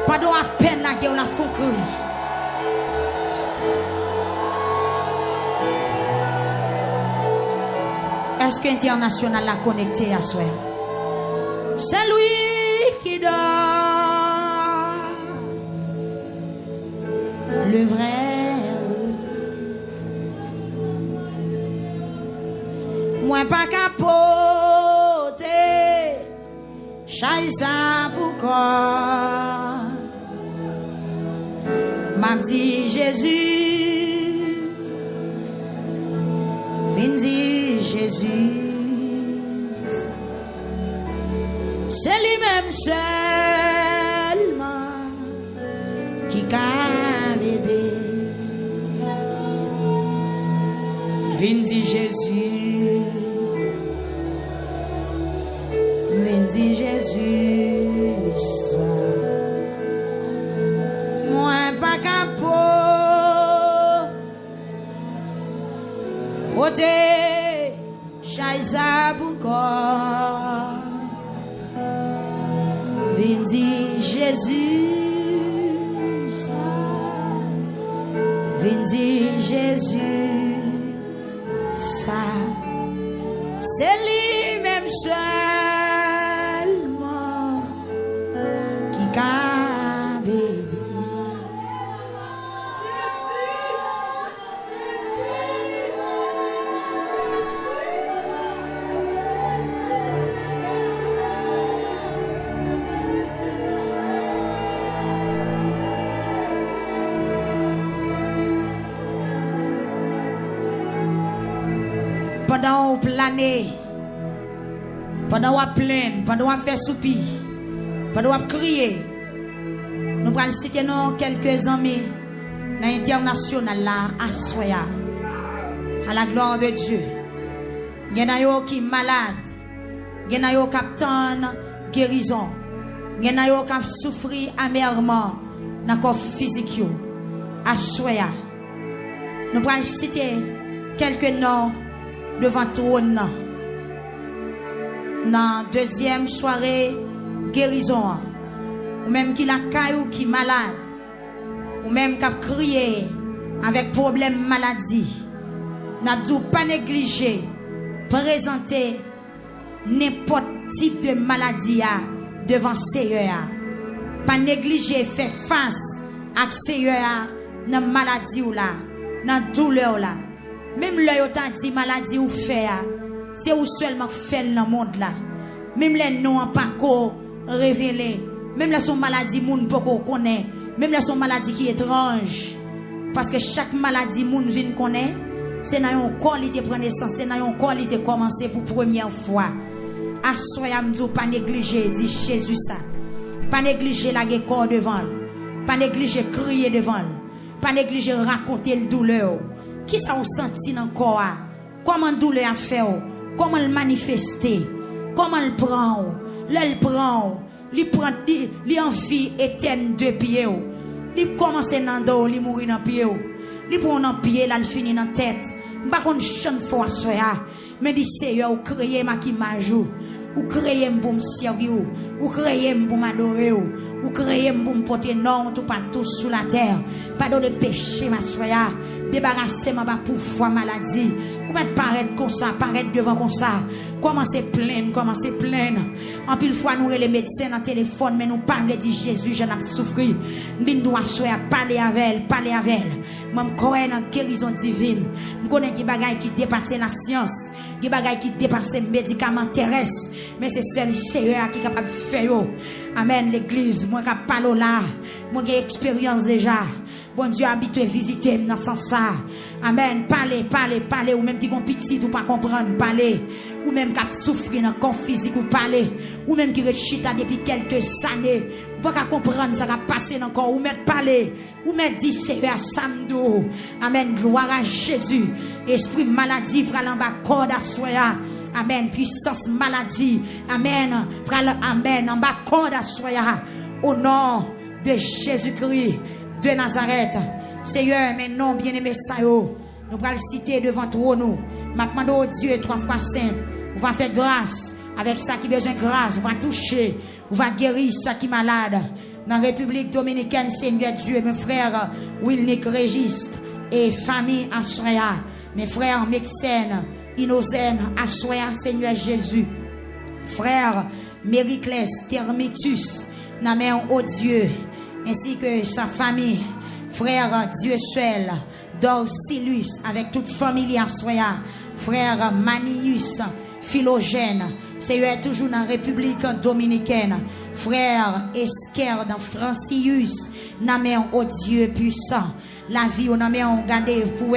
pas de à peine la guerre à fond cri. Est-ce que international l'a connecté à soi? C'est lui qui donne le vrai. Moi pas capoter, chaïsa pour corps. M'a dit Jésus, viens Jésus, c'est lui-même seulement qui peut m'aider. Viens Jésus, viens Jésus, moi pas capot, ôter chaïsa boucor. Viens Jésus, viens Jésus, ça c'est lui-même seulement qui peut m'aider. Pendant qu'on plane, pendant qu'on plaine, pendant qu'on fait soupir, pendant qu'on crier, nous allons citer quelques amis dans l'international là, à Soya, à la gloire de Dieu. Il y en a qui sont malades, il y en a qui ont guérison, il y en a qui ont souffert amèrement dans le corps physique, à Soya. Nous allons citer quelques noms devant trône dans deuxième soirée guérison, ou même qui la caille ou qui malade, ou même qui a crié avec problème maladie, n'a pas négligé présenter n'importe type de maladie devant Seigneur, pas négliger faire face à Seigneur dans maladie ou là, dans douleur là. Même là, yo t'a dit maladie ou fait, c'est où seulement fait dans le monde là. Même les noms pas qu'on révélé. Même là, son maladie, moun pas qu'on connaît. Même là, son maladie qui est étrange. Parce que chaque maladie, moun vient connaît, c'est dans un corps qui prend naissance, c'est dans un corps qui commencé pour première fois. Assoyamdou, pas négliger, dit Jésus ça. Pas négliger la corps devant. Pas négliger crier devant. Pas négliger raconter le douleur. Qui ça vous senti dans le corps? Comment douleur a fait? Comment le manifester? Comment le prend? Le prend? Il prend envie éteindre deux pieds. Il commence dans le dos, il mourit dans le pied. Il prend dans le pied, il finit dans la tête. Par contre, chante fort soya. Mais dit Seigneur, ou créez ma qui m'ajoute. Ou créez pour me servir. Ou créez pour m'adorer. Ou créez pour me porter non tout partout sous la terre. Pas de péché, ma soya. Débarrassez-moi de pouvoir maladie. Vous pouvez paraître comme ça, paraître devant comme ça. Commencez pleine. En pile fois, nous les médecins dans le téléphone, mais nous parlons de Jésus, je n'ai souffert. Nous dois parler avec elle. Moi, je connais une guérison divine. Je connais des bagailles qui dépassent la science, des bagailles qui dépassent les médicaments terrestres. Mais c'est seul Seigneur qui est capable de faire. Amen, l'église. Moi, je parle là. Moi, j'ai expérience déjà. Bon Dieu, habitué visiter dans ce sens. Amen. Parlez. Ou même qui ont petit ou pas comprendre, parlez. Ou même qui souffrir dans le corps physique ou parler. Ou même qui rechita depuis quelques années. Vous pouvez comprendre ça va passer dans le corps. Ou même parler. Ou même dire Seigneur Samdo. Amen. Gloire à Jésus. Esprit maladie pour aller en bas corde à soya. Amen. Puissance maladie. Amen. Amen. En bas corde à soya. Au nom de Jésus-Christ de Nazareth. Seigneur, maintenant, bien-aimé, ça nous allons citer devant toi, nous. Maintenant, Dieu, 3 fois saint, on va faire grâce avec ça qui a besoin de grâce. On va toucher, on va guérir ça qui est malade. Dans la République Dominicaine, Seigneur Dieu, mes frères Wilnick Régis et famille Assoya, mes frères Mexène, Innocène, Assoya, Seigneur Jésus, frère Mériclès, Termitus, Namen, oh Dieu, ainsi que sa famille, frère Dieu seul, Dorcilus, avec toute famille Assoya, frère Manius, Philogène, Seigneur toujours dans la République Dominicaine, frère Esquer dans Francius, Namen, oh Dieu puissant, la vie, on a gardé pour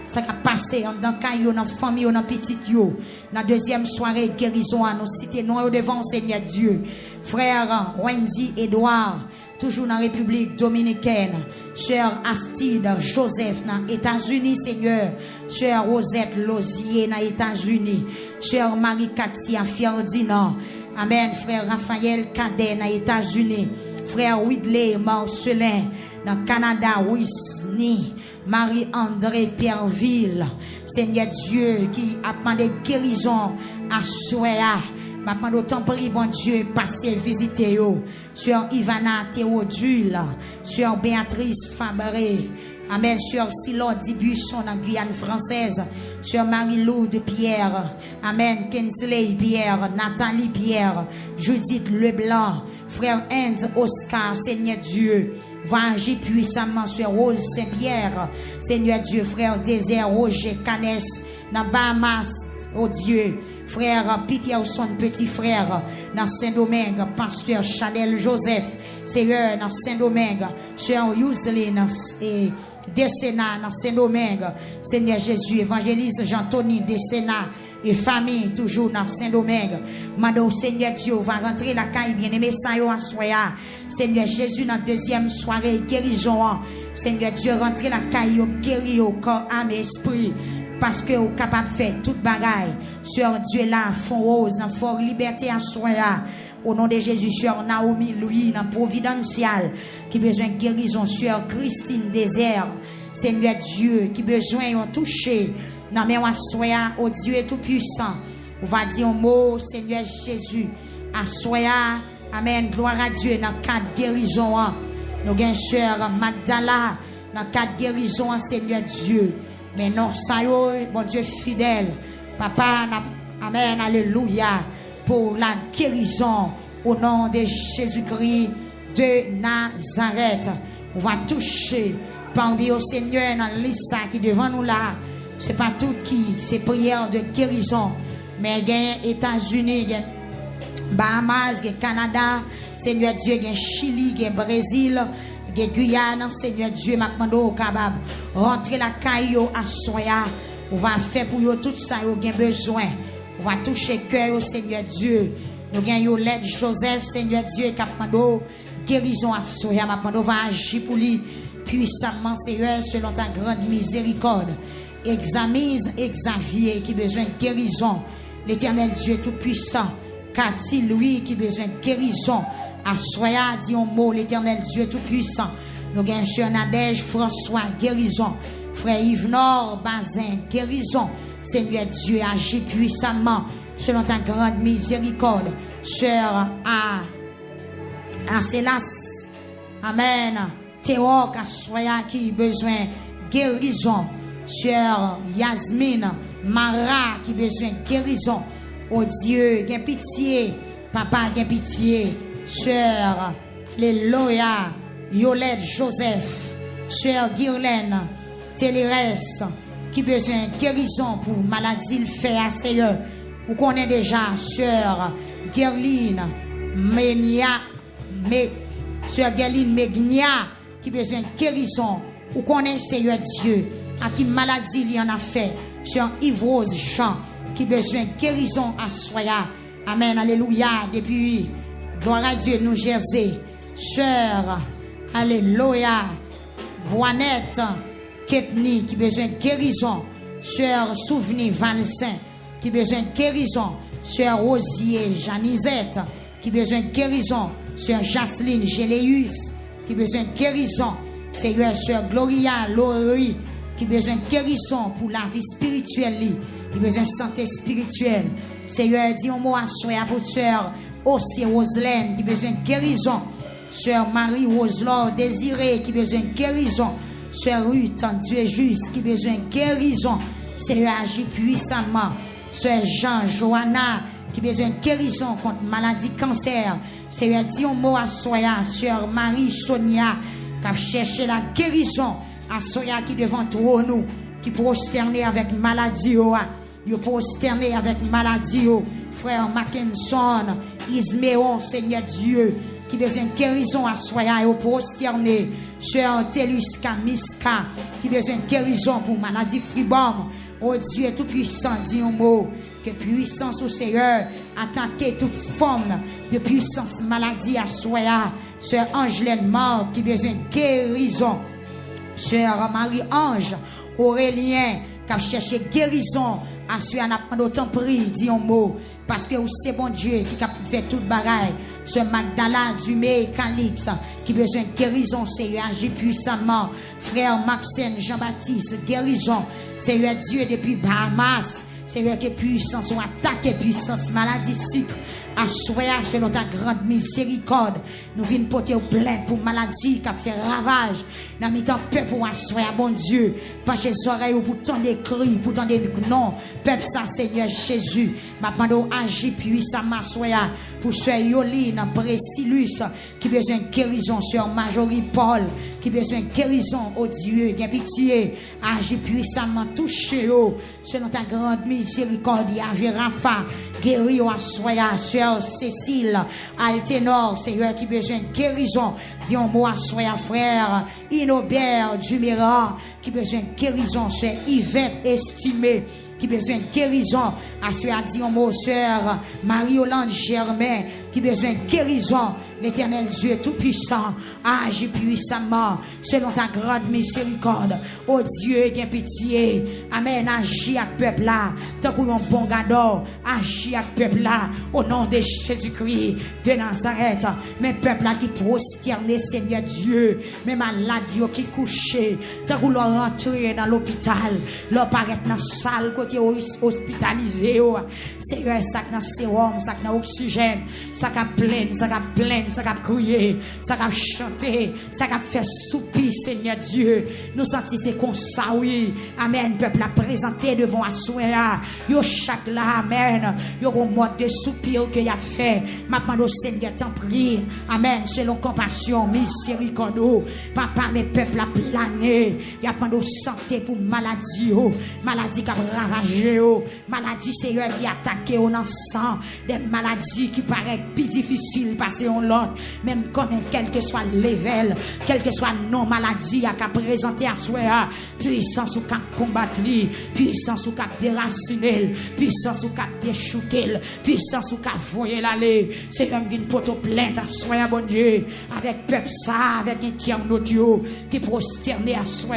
ça a passé dans caillou, dans famille, dans petit yo. La deuxième soirée guérison à nos cités, nous devant Seigneur Dieu. Frère Wendy Edouard, toujours dans la République Dominicaine. Sœur Astide Joseph dans les États-Unis, Seigneur. Sœur Rosette Lozier dans les États-Unis. Sœur Marie-Katia Ferdinand. Amen. Frère Raphaël Cadet dans les États-Unis. Frère Whitley Marcelin dans le Canada, Wisni. Marie-André Pierreville, Seigneur Dieu, qui a demandé guérison à Soya. Maintenant, autant prie, bon Dieu, passez visiter yo. Sur Ivana Théodule, sur Béatrice Fabré. Amen. Sur Silon Buisson dans Guyane française. Sur Marie-Lou de Pierre. Amen. Kinsley Pierre. Nathalie Pierre. Judith Leblanc. Frère Inde Oscar, Seigneur Dieu. Va agir puissamment sur Rose Saint-Pierre. Seigneur Dieu, frère Désert Roger Canes. Dans Bahamas, oh Dieu. Frère Peterson, petit frère, dans Saint-Domingue, pasteur Chanel Joseph, Seigneur, dans Saint-Domingue, Sœur Yuseline et Desséna, dans Saint-Domingue, Seigneur Jésus, évangéliste Jean-Tony Desséna et famille, toujours dans Saint-Domingue. Mado, Seigneur Dieu, va rentrer la caille, bien-aimé, ça y est, soya. Seigneur Jésus, dans deuxième soirée, guérison, Seigneur Dieu, rentrer la caille, guérir au corps, âme et esprit. Parce que vous êtes capable de faire toute bagaille. Sur Dieu là, fond rose, dans fort liberté à soi là. Au nom de Jésus, sur Naomi Louis, dans Providential, qui besoin de guérison. Sur Christine Désert, Seigneur Dieu, qui besoin de toucher. Dans mes soya, au Dieu tout puissant. On va dire un mot, Seigneur Jésus. À soya, amen, gloire à Dieu, dans quatre guérisons. Nous avons sœur Magdala, dans quatre guérisons, Seigneur Dieu. Mais non, ça y est, bon Dieu fidèle. Papa, amen, alléluia, pour la guérison au nom de Jésus-Christ de Nazareth. On va toucher parmi au Seigneur dans l'Issa qui est devant nous là. C'est pas tout qui, c'est prière de guérison. Mais il y a États-Unis, il y a Bahamas, il y a Canada, Seigneur Dieu, il y a Chili, il y a Brésil. Guyane, Seigneur Dieu, maintenant, capable rentrer la caillou à soya. On va faire pour eux tout ça, vous avez besoin. On va toucher le cœur au Seigneur Dieu. Nous avons l'aide Joseph, Seigneur Dieu, capable guérison à soya. Maintenant, on va agir pour lui puissamment, Seigneur, selon ta grande miséricorde. Examine Xavier qui a besoin de guérison. L'Éternel Dieu tout-puissant. Cathy Louis qui a besoin de guérison. À soya, dit un mot, l'Éternel Dieu tout-puissant. Nous avons sur Nadège François, guérison. Frère Yves Nord, Bazin, guérison. Seigneur Dieu, agit puissamment selon ta grande miséricorde. Sœur Célas, amen. Théoc, à soya, qui a besoin guérison. Sœur Yasmine Mara qui besoin de guérison. Oh Dieu, gain pitié. Papa, gain pitié. Sœur, alléluia. Yolette Joseph. Sœur Guirlaine Télérès qui besoin de guérison pour maladie le fait à Seigneur. Vous connaissez déjà Sœur Guerline Sœur Guerline Megnia qui besoin de guérison. Vous connaissez Seigneur Dieu à qui maladie il y en a fait. Sœur Yves-Rose Jean qui besoin de guérison à Soya. Amen, alléluia. Depuis gloire à Dieu nous Jersey. Sœur, alléluia. Boinette Ketni qui besoin de guérison. Sœur Souvenir Valsin qui besoin de guérison. Sœur Rosier Janisette qui besoin de guérison. Sœur Jacqueline Géléus qui besoin de guérison. Seigneur, Sœur Gloria Laurie qui besoin de guérison pour la vie spirituelle, qui besoin de santé spirituelle. Seigneur, dis un mot à Soya pour Sœur Ossie Roselaine qui besoin de guérison. Sœur Marie Roselor Désirée qui besoin de guérison. Sœur Ruth Dieu juste qui besoin de guérison. Seigneur, agit puissamment. Sœur Jean Johanna qui besoin de guérison contre maladie cancer. Seigneur, dis un mot à Soya. Sœur Marie Sonia qui a cherché la guérison. À Soya qui devant toi nous, qui prosterné avec maladie. Qui prosterné avec maladie. Frère Mackinson, Isméon, Seigneur Dieu, qui besoin de guérison à Soya et prosterné. Sœur Telus Kamiska, qui besoin de guérison pour maladie fribome. Oh Dieu tout-puissant, dis un mot, que puissance au Seigneur, attaquer toute forme de puissance maladie à Soya. Sœur Angelaine Marc, qui besoin de guérison. Sœur Marie-Ange Aurélien, qui a cherché guérison. À ce qu'on a pendant autant pris, dis un mot. Parce que c'est bon Dieu qui a fait toute bagaille. Ce Magdala Dumé Calix qui besoin de guérison, Seigneur, agit puissamment. Frère Maxime Jean-Baptiste, guérison. Seigneur Dieu depuis Bahamas. Seigneur, que puissance, on attaque puissance, maladie, sucre. Assoya selon ta grande miséricorde. Nous venons porter au plainte pour maladie qui a fait ravage. Nous mettons peuple pour assoya, bon Dieu. Penchez les oreilles pour tant des cris, pour tant des noms. Peuple ça, Seigneur Jésus. Maintenant, agis puissamment, assoya. Pour Sœur Yoline, Précilus, qui besoin de guérison. Sœur Majorie Paul, qui besoin de guérison, oh Dieu. Bien pitié. Agis puissamment, touchez-vous. Selon ta grande miséricorde, Yahvé Rapha, guéris au assoya. Sœur Cécile, Alténor, Seigneur, qui besoin de guérison. Dis un mot à Soya, frère. Inobert Dumira, qui besoin de guérison. Sœur Yvette Estimée, qui besoin de guérison. À ce a dit un mot, Sœur Marie-Hollande Germain, qui besoin de guérison. L'Éternel Dieu Tout-Puissant, agis puissamment, selon ta grande miséricorde. Oh Dieu, gain pitié. Amen, agis avec peuple là. Tant qu'on un bon gado, agis avec peuple là. Au nom de Jésus-Christ de Nazareth. Mais peuple là qui prosterné, Seigneur Dieu. Mais malade qui couché. Tant qu'on leur rentré dans l'hôpital. Leur paraît dans la salle, côté hospitalisé. Seigneur, ça dans sérum, ça dans oxygène. Ça a plein, ça a plein. Ça a crié, ça a chanté, ça a fait soupir, Seigneur Dieu. Nous sentons c'est comme ça, oui. Amen. Peuple a présenté devant Assoya. Yo chaque là, amen. Yo un mode de soupir que y a fait. Maintenant, Seigneur, t'en prie. Amen. Selon compassion, miséricorde. Papa, mes peuples a plané. Y a pas de santé pour maladie. Maladie qui a ravagé. Maladie, Seigneur, qui a attaqué au sang. Des maladies qui paraissent plus difficiles passer en l'autre. Même connaître quel que soit le level, quel que soit non maladie à présenter à soi, puissance ou cap combattre, puissance ou cap déraciner, puissance ou cap déchouquer, puissance ou cap voyer l'aller. C'est même une porte plainte à soi, bon Dieu, avec peuple ça, avec un tiers d'audio qui prosterné à soi.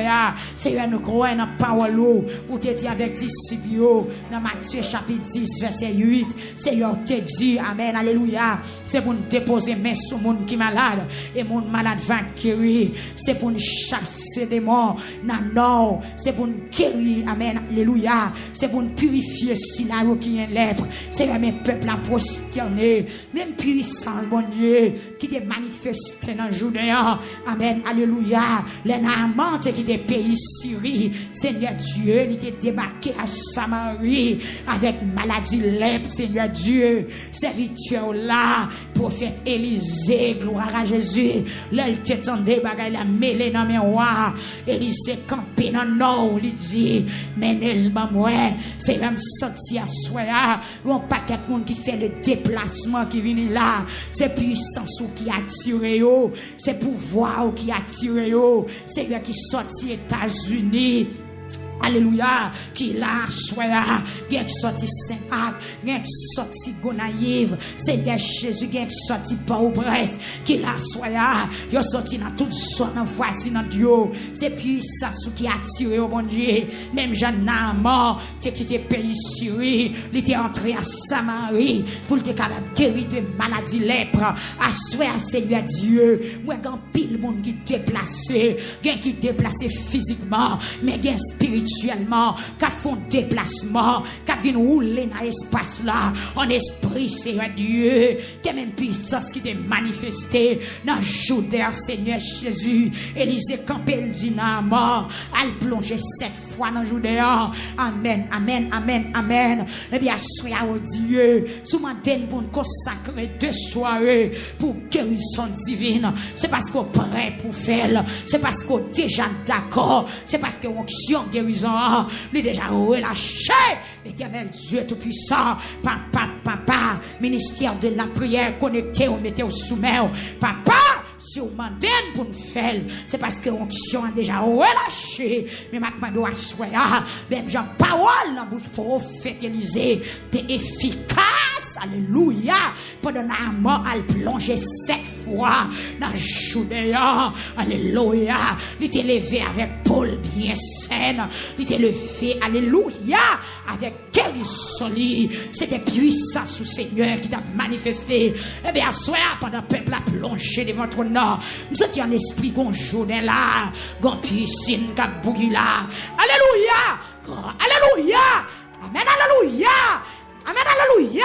C'est nous croyons dans la parole où tu dit avec disciples dans Matthieu chapitre 10 verset 8. Seigneur te dit, amen, alléluia. C'est pour nous déposer main sur monde qui malade et mon malade va guérir. C'est pour nous chasser des morts dans nord, c'est pour nous guérir, amen, alléluia, c'est pour nous purifier si là qui est lèpre, c'est même peuple à prosterner, même puissance, bon Dieu, qui est manifesté dans le Jourdain, amen, alléluia, les Naamantes qui était pays Syrie, Seigneur Dieu, il était débarqué à Samarie avec maladie lèpre, Seigneur Dieu, serviteur là, prophète Élisée, gloire à Jésus, l'elle t'étendait, bagay la mêlée dans mes rois, Élisée campé dans le nord, il dit, mais elle m'a moué, c'est même sorti à soya, un paquet de monde qui fait le déplacement qui vient là, c'est puissance qui attire, c'est pouvoir qui attire, c'est lui qui sorti aux États-Unis. Alléluia, qui l'a soya, qui sorti Saint-Marc, qui sorti Gonaïve, Seigneur Jésus, qui sorti Port-au-Prince, qui l'a soya, qui sorti dans toute zone, voici dans Dieu, c'est puissance qui a tiré au bon Dieu, même Jean Naaman, qui quitté pays Syrie, il était entré à Samarie, pour être capable de guérir de maladies lèpre, à soya, Seigneur Dieu, moi, quand pile monde qui déplacé, qui déplacé physiquement, mais qui spirituellement, qui font déplacement, qui viennent rouler dans l'espace là, en esprit, Seigneur Dieu, qui a même puissance qui est manifestée dans le Jourdain, Seigneur Jésus. Élisée campé dit Naaman, elle plongeait 7 fois dans le Jourdain. Amen, amen, amen, amen. Eh bien, soyez au Dieu, sous ma donne pour nous consacrer 2 soirées pour guérison divine. C'est parce qu'on est prêt pour faire, c'est parce qu'on est déjà d'accord, c'est parce que l'onction guérison, il est déjà relâché. L'éternel Dieu tout-puissant, papa, ministère de la prière connecté, on mettait au soumet, papa, si on m'endène pour nous faire, c'est parce que l'onction a déjà relâché. Mais maintenant, doit soya, même Jean parole dans bouche prophète Élisée, t'es efficace, alléluia, pendant Naaman, elle plongeait 7 fois dans le Jourdain, alléluia, il était levé avec Paul bien saine, il était levé, alléluia, avec guérison, c'était puissance au Seigneur qui t'a manifesté. Eh bien, soya, pendant le peuple a plongé devant ton nom, nous sommes en esprit qu'on joue là, qu'on piscine, qu'on bougie là, alléluia, alléluia, amen, alléluia, amen, alléluia.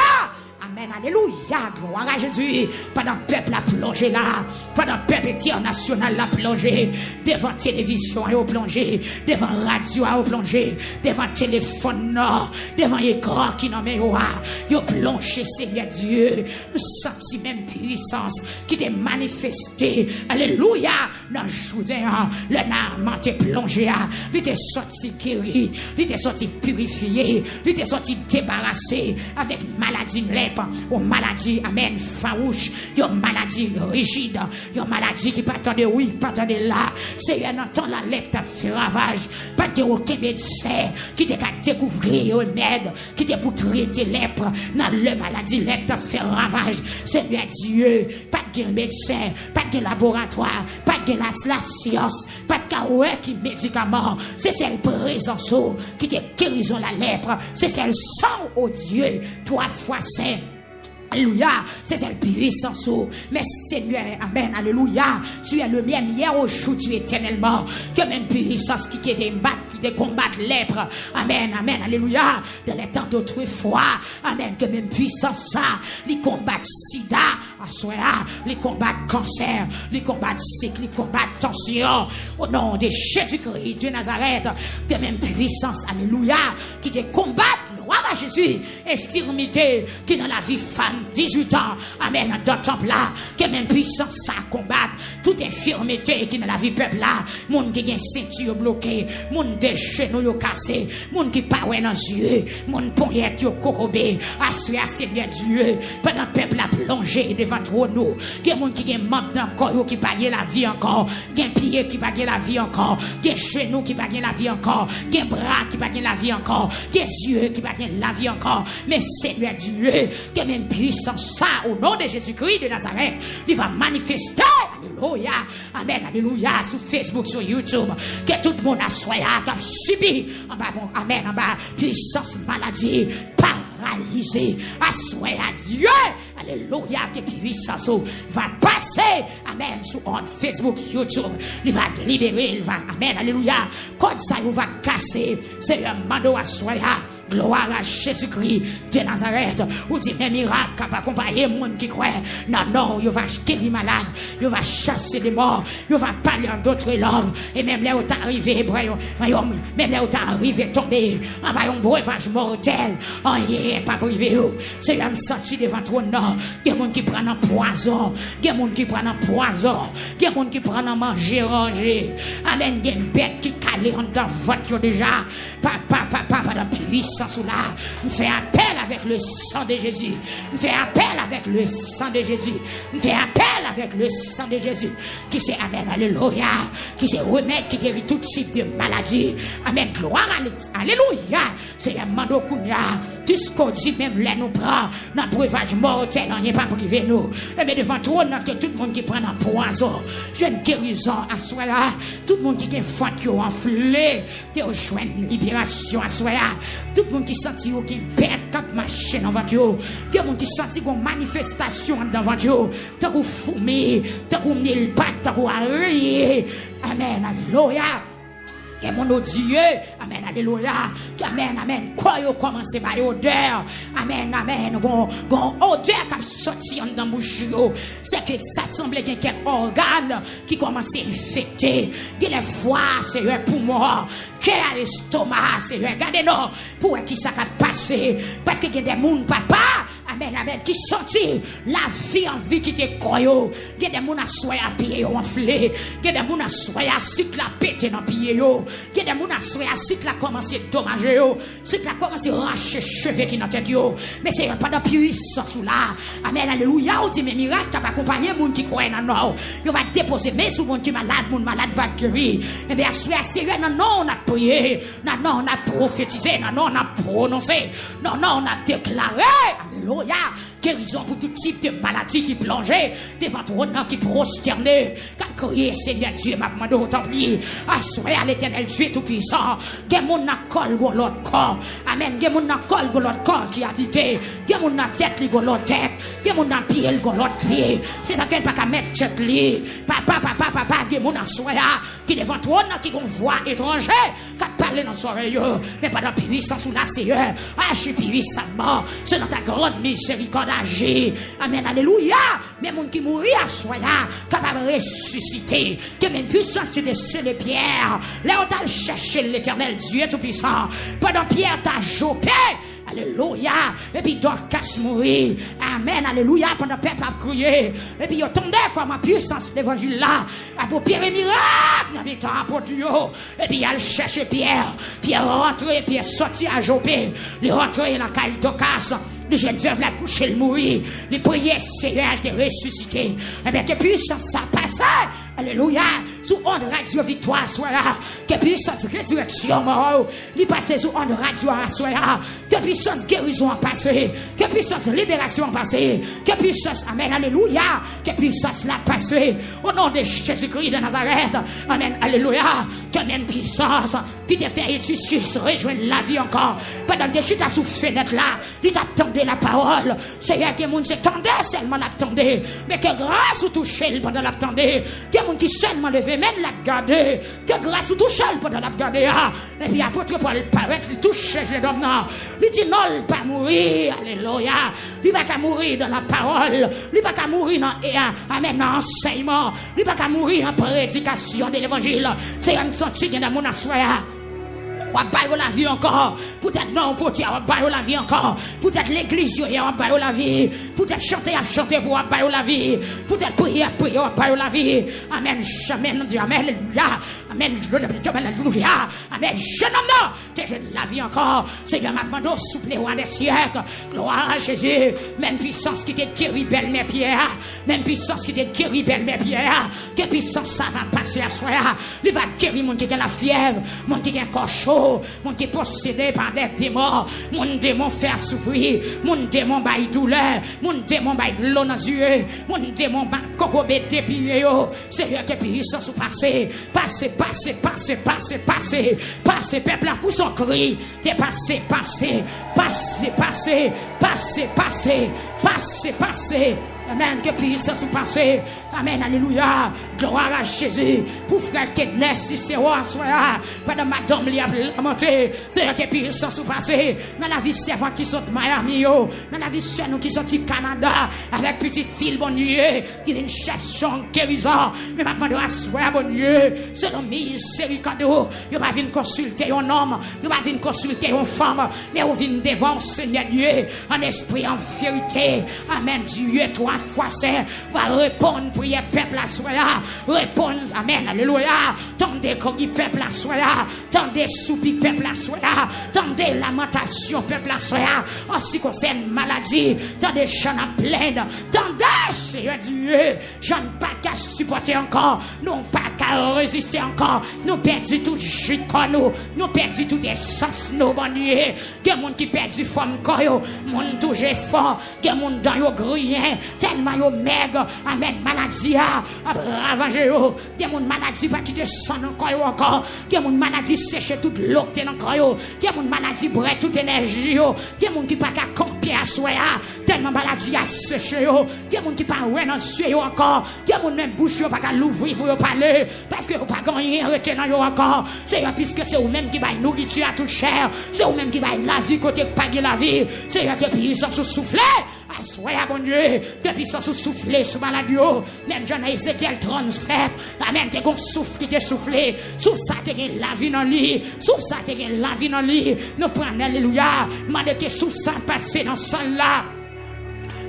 Amen, alléluia, gloire à Jésus. Pendant le peuple a plongé là, pendant le peuple international a plongé, devant télévision a plongé, devant radio a plongé, devant téléphone, devant écran qui n'en met a plongé, Seigneur Dieu. Nous sentons même puissance qui t'est manifestée, alléluia, dans le Jourdain. Le Naaman t'est plongé, il t'est sorti guéri, il t'est sorti purifié, il t'est sorti débarrassé avec maladie lèpre. Une maladie, amen, farouche, une maladie rigide, une maladie qui pas attendre oui, pas attendre là. C'est un temps la lèpre t'a fait ravage. Pas de aucun médecin qui t'a découvrir une remède, qui t'a pour traiter lèpre. Dans le maladie lèpre t'a fait ravage. Seigneur Dieu, pas de médecin, pas de laboratoire, pas de la science, pas de qui médicament. C'est celle présence qui t'a guérison la lèpre. C'est celle sang au Dieu, 3 fois saint. Alléluia, c'est la puissance. Mais Seigneur, amen, alléluia, tu es le même hier, aujourd'hui, éternellement. Que même puissance qui te combattre lèpre. Amen, amen, alléluia. Dans les temps d'autrefois, amen, que même puissance ça, les combats sida, les combats cancer, les combats cycle, les combats tension. Au nom de Jésus-Christ de Nazareth, que même puissance, alléluia, qui te combattre. Gloire à Jésus, infirmité qui dans la vie femme 18 ans, amen, dans le temple là, que même puissance ça combattre toute infirmité qui dans la vie peuple là, monde qui a ceinture bloquée, monde des genoux cassés, monde qui pas dans les yeux, monde poignette qui corrobé, assuré à Seigneur Dieu, pendant le peuple a plongé devant trône, que monde qui a membre dans corps qui pas la vie encore, qui a pied qui pas la vie encore, qui a genoux qui pas la vie encore, qui a bras qui pas la vie encore, qui a yeux qui pas la vie encore, mais Seigneur Dieu, que même puissance ça, au nom de Jésus-Christ de Nazareth, il va manifester, alléluia, amen, alléluia, sur Facebook, sur YouTube, que tout le monde a soya, qui a subi, en bas, bon, amen, en bas, puissance, maladie, par paralysé. Assoyez à Dieu. Alléluia, que puissance va passer. Amen. Sur Facebook, YouTube. Il va libérer. Il va. Amen. Alléluia. Comme ça, il va casser. C'est un mando assoyez. Gloire à Jésus-Christ de Nazareth. Ou dit, mes miracles capable d'accompagner le monde qui croit. Non, non, il va guérir malade. Il va chasser les morts. Il va parler en d'autres langues. Et même là où t'es arrivé, même là où t'es arrivé, tombé, en bas un breuvage mortel. En rien, pas privé. C'est un senti devant toi, non. Il y a des gens qui prennent un poison. Il y a des gens qui prennent un poison. Il y a des gens qui prennent un manger, ranger. Amen. Il y a une bête qui calée en dans voiture déjà. Pas de puissance. Là, on fait appel avec le sang de Jésus. On fait appel avec le sang de Jésus. On fait appel avec le sang de Jésus. Qui c'est Amen, alléluia. Qui c'est remède qui guérit tout type de maladie. Amen, gloire, alléluia. C'est un mando kounya. Tout ce qu'on dit, même là, nous prend notre breuvage mortel. On n'est pas privé, nous. Mais devant toi, que tout le monde qui prend un poison. Jeune guérison à soi là. Tout le monde qui est fort, qui est enflé. Qui rejoint une libération à soi là. Tout le monde qui sentit qui pète quand machine en voiture. Tout le monde qui sentit une manifestation dans voiture. Tant qu'on fumé, tant qu'on mille pattes, tant qu'on arrive. Amen, alléluia. Que mon Dieu, amen, alléluia, amen, amen, quoi yo commencé par odeur, amen, amen, gon odeur qui a sorti en dans bouche yo, c'est que ça semble qu'il y a quelques organes qui commencent à infecter, que les foies, c'est un poumon, que l'estomac, c'est un regardez non, pour qui ça a passé, parce que il y a des moun papa, amen, amen, qui sorti la vie en vie qui te koyo, il y a des moun à soyer à pied enflé, il y a des moun à soyer à cycle à péter dans pied yo. Il y a des gens qui ont cycle a commencé à dommager, cycle a commencé à arracher cheveux qui dans tête yo. Mais c'est pas de puissance là. Amen, alléluia. On dit mes miracles qui accompagner les gens qui croient dans nous. Il va déposer mais sur monde qui malade, mon malade va guérir. Et bien sérieux, non, on a prié, non, on a prophétisé, non, on a prononcé, non, on a déclaré. Alléluia. Guérison pour tout type de maladie qui plongeait devant toi, qui prosternait, qui a crié, Seigneur Dieu, m'a demandé au templier, assoyez à l'éternel Dieu tout-puissant, que mon accord go l'autre corps, amen, que mon accord go l'autre corps qui habité, que mon tête li go l'autre tête, que mon pied go l'autre pied, c'est ça qu'elle pas qu'à mettre tête li, papa, que mon assoyez, qui devant toi, qui gon voix étranger, qui parle dans son oreille, mais pas dans puissance ou la Seigneur, agis puissamment, c'est dans ta grande miséricorde. Amen, alléluia. Mais mon qui mourit à soya, capable de ressusciter, que même puissance de dessus les pierres, là on t'a cherché l'éternel Dieu tout-puissant, pendant Pierre t'a jopé. Alléluia. Et puis Dorcas mourit. Amen. Alléluia. Pendant le peuple a crié. Et puis il tombait comme en puissance l'évangile là. Pour Pierre et miracle. Dans les temps pour Dieu. Et puis il cherché Pierre. Pierre rentré. Pierre sorti à Jopé. Il rentré dans la caille Dorcas. Les jeunes veuves la coucher le mourir. Les prières Seigneur de ressusciter. Et bien que puissance ça passe. Alléluia. Sous onde radio victoire soit là. Que puissance résurrection mort. Il passe sous onde radio soit là. Que puissance guérison en passé. Que puissance libération en passé. Que puissance, amen, alléluia. Que puissance la passé. Au nom de Jésus-Christ de Nazareth. Amen, alléluia. Que même puissance qui te fait justice rejoindre la vie encore. Pendant que tu t'as sous fenêtre là. Il t'attendait la parole. Seigneur, que moun s'attendait seulement l'attendait. Mais que grâce ou toucher pendant l'attendait. Que moun qui seulement levé même l'a gardé. Que grâce ou toucher pendant l'a gardé. Et puis apôtre Paul paraît, il touche jeune homme là. Il dit non, il va pas mourir. Alléluia. Il va pas mourir dans la parole. Il va pas mourir dans l'enseignement. Il va pas mourir dans la prédication de l'évangile. C'est un senti dans mon assoya. On va la vie encore. Peut-être non, peut-être on va la vie encore. Peut-être l'église, on va la vie. Peut-être chanter, chanter pour on va la vie. Peut-être prier, on va la vie. Amen. Amen. Amen. Amen. Alléluia. Amen. Je nomme non. Je la vie encore. Seigneur m'a demandé souple roi des siècles. Gloire à Jésus. Même puissance qui te guérit belle mes pierres. Même puissance qui te guérit belle mes pierres. Quelle puissance ça va passer à soi. Il va guérir mon qui a la fièvre. Mon qui a un corps chaud. yo, mon qui possédé par des démons, mon démon faire souffrir, mon démon bail douleur, mon démon bail l'eau dans les yeux, mon démon bail cocobé dépié yo, Seigneur qui puissance sous passer, passer, peuple là pour son cri, t'es passé, Amen, que puissance vous passez. Amen, alléluia. Gloire à Jésus. Pour frère Kednes, si c'est roi, soit pendant madame li a lamenté. C'est que puissance vous passez. Dans la vie servante qui sont Miami, dans la vie chez nous qui sont du Canada, avec petite fille, bon Dieu, qui vient chercher guérison. Mais maintenant, doit asseoir, bon Dieu, selon miséricorde, vous va venir consulter un homme, vous va venir consulter une femme, mais vous venez devant Seigneur Dieu, en esprit, en vérité. Amen, Dieu, toi, fois c'est va répondre prière peuple à soya répondre amen alléluia tendez comme peuple à soya tendez soupi peuple à soya tendez lamentation peuple à soya en ce qui concerne maladie tendez chant à plaindre tendez Seigneur Dieu j'en pas qu'à supporter encore non pas qu'à résister encore nous perdu tout jus nous perdu tout essence nous bon Dieu que monde qui perdu forme corps monde toujours fort que monde dans yo grien tellement yo maigre amen maladie a ravager yo des monde maladie pas quitter sang encore des monde maladie sécher toute l'eau dans corps yo des monde maladie brûler toute énergie yo des monde qui pas qu'à camper à soya tellement maladie a séché yo des monde qui pas ouais dans yeux yo encore des monde même bouche yo pas qu'à l'ouvrir pour yo parler parce que pas gagner retenant yo encore c'est puisque c'est vous même qui bail nourriture à toute chair c'est vous même qui bail la vie côté pas la vie c'est que puissance souffler à soya bon Dieu que puissance souffler sur maladie même Jean Ézéchiel 37 amen que gon souffle qui te soufflé souffle ça te la vie dans lui souffle ça te la vie dans lui nous prenons alléluia demande que souffle ça passer dans salle là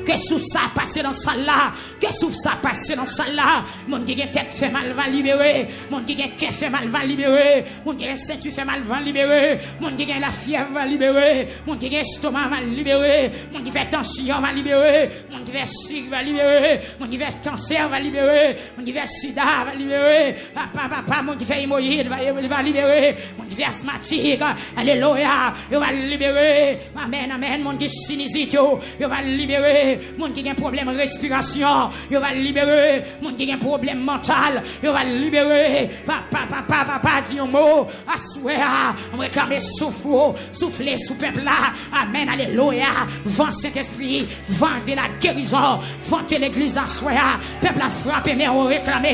que souffle ça passer dans salle là que souffle ça passer dans salle là mon qui tête fait mal va libérer mon qui cœur fait mal va libérer mon qui ceinture fait mal va libérer mon qui la fièvre va libérer mon qui estomac va libérer mon qui fait tension va libérer mon qui fait sucre va libérer mon qui fait cancer va libérer mon qui fait sida va libérer papa mon qui fait hémorroïde va libérer mon qui fait asthmatique alléluia va libérer amen amen mon qui sinusite va libérer mon qui a un problème de respiration, il va libérer. Mon qui a un problème mental, il va libérer. Papa, dis un mot. Assoya, on réclame souffler sous peuple là. Amen, alléluia. Vent Saint-Esprit, vent de la guérison, vent de l'église d'Assoya. Peuple a frappé, mais on réclame.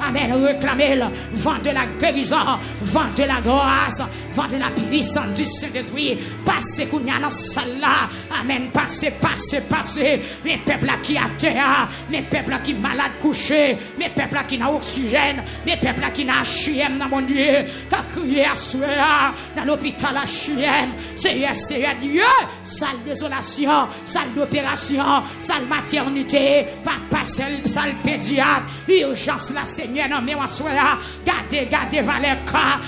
Amen, réclame. Vent de la guérison, vent de la grâce, vent de la puissance du Saint-Esprit. Passez, Kounia, dans salle là. Amen, passez. Mes peuples qui a terre, mes peuples qui malades couchés, mes peuples qui n'a oxygène, mes peuples qui n'a HM dans mon Dieu, qui a crié à soir dans l'hôpital HM, c'est Dieu, salle désolation, salle d'opération, salle maternité, papa, salle pédiatre, urgence la Seigneur, non mais on soit gardez valeur cas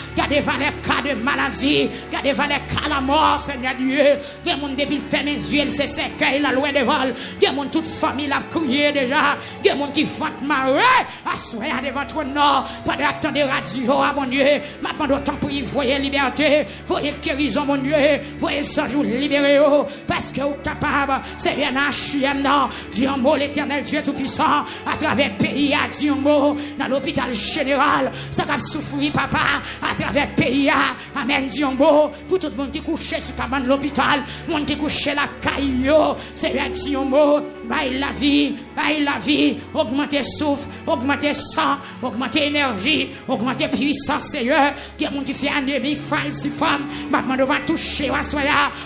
de maladie, gardez valeur cas la mort, Seigneur Dieu, que mon depuis le fait mes yeux, c'est cercueil, la loin de vol. Il y a mon toute famille a crié déjà. Il y a mon qui fête marrer. Assoyez devant ton nom. Pas d'acteur de radio, mon Dieu. Maintenant, autant pour y voyer liberté. Voyez guérison, mon Dieu. Voyez ça, jour libéré. Parce que vous êtes capable. C'est rien à chier, non. Dis un mot, l'éternel Dieu tout-puissant. À travers le pays, à dire un mot. Dans l'hôpital général. Ça va souffrir, papa. À travers le pays, amen, dis un mot. Pour tout le monde qui couche sur ta main de l'hôpital. Monde qui couche la caillou. C'est rien, dis un mot. Baille la vie, augmenter souffle, augmenter sang, augmenter énergie, augmenter puissance, Seigneur. Il y a des gens qui font anémie, falciforme, maintenant devant toucher,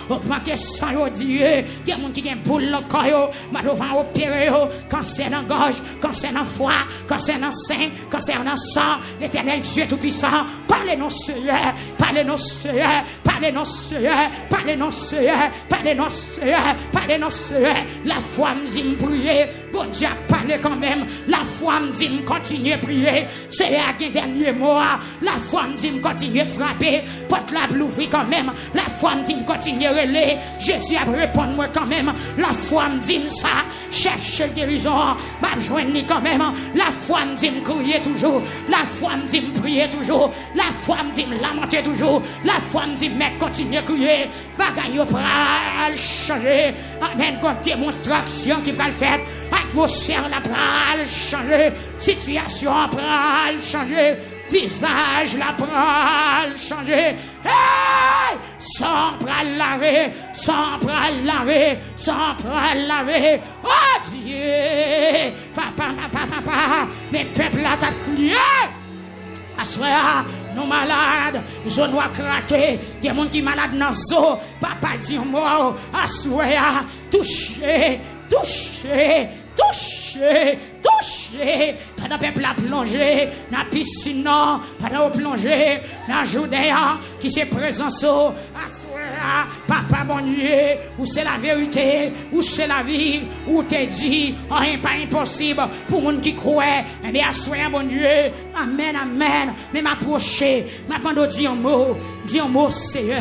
augmenter sang, Dieu. Il y a des gens qui ont boule dans le corps, maintenant devant opérer, cancer dans la gorge, cancer dans le foie, cancer dans le sein, cancer dans le sang. L'Éternel Dieu tout-puissant, parlez-nous, Seigneur, parlez-nous, Seigneur, parlez-nous, Seigneur, parlez-nous, Seigneur, parlez-nous, Seigneur, parlez-nous, Seigneur. La foi me dit prier, bon Dieu a parlé quand même. La foi me dit, continue à prier. C'est un dernier mot. La foi me dit, continue à frapper. Porte la l'ouvrir quand même. La foi me dit, continue à relayer. Jésus a répondu moi quand même. La foi me dit ça. Cherche guérison. M'a joindre quand même. La foi me dit, crier toujours. La foi me dit, prier toujours. La foi me dit, lamenter toujours. La foi me dit, mec, continue à crier. Bagaille pral changer. Amen. Comme démonstration qui va le faire. Atmosphère la pral changer. Situation pral changer. Visage la pral changer. Hey! Sans pral laver. Sans pral laver. Sans pral laver. Oh Dieu! Papa, mes peuples là t'as crié. Assoya, nous malades, je dois craquer. Il y a des gens qui sont malades dans le zoo. Papa dit moi, assoya, toucher, toucher, toucher, toucher. Pendant que le peuple a plongé dans la piscine, pendant que plongé dans la Judée, qui s'est présent, assoya, papa bon Dieu, où c'est la vérité, où c'est la vie, où t'es dit, rien pas impossible pour les gens qui croient. Eh bien, assoya bon Dieu, amen, amen. Mais m'approcher, m'attendre dire un mot, Seigneur,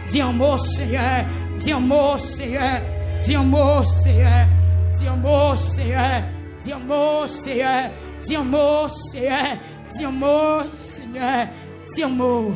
dis un mot, Seigneur, dis un mot, Seigneur, dis un mot, Seigneur, dis un mot, Seigneur, dis un mot, Seigneur, dis un mot, Seigneur, dis un mot, Seigneur, dis un mot.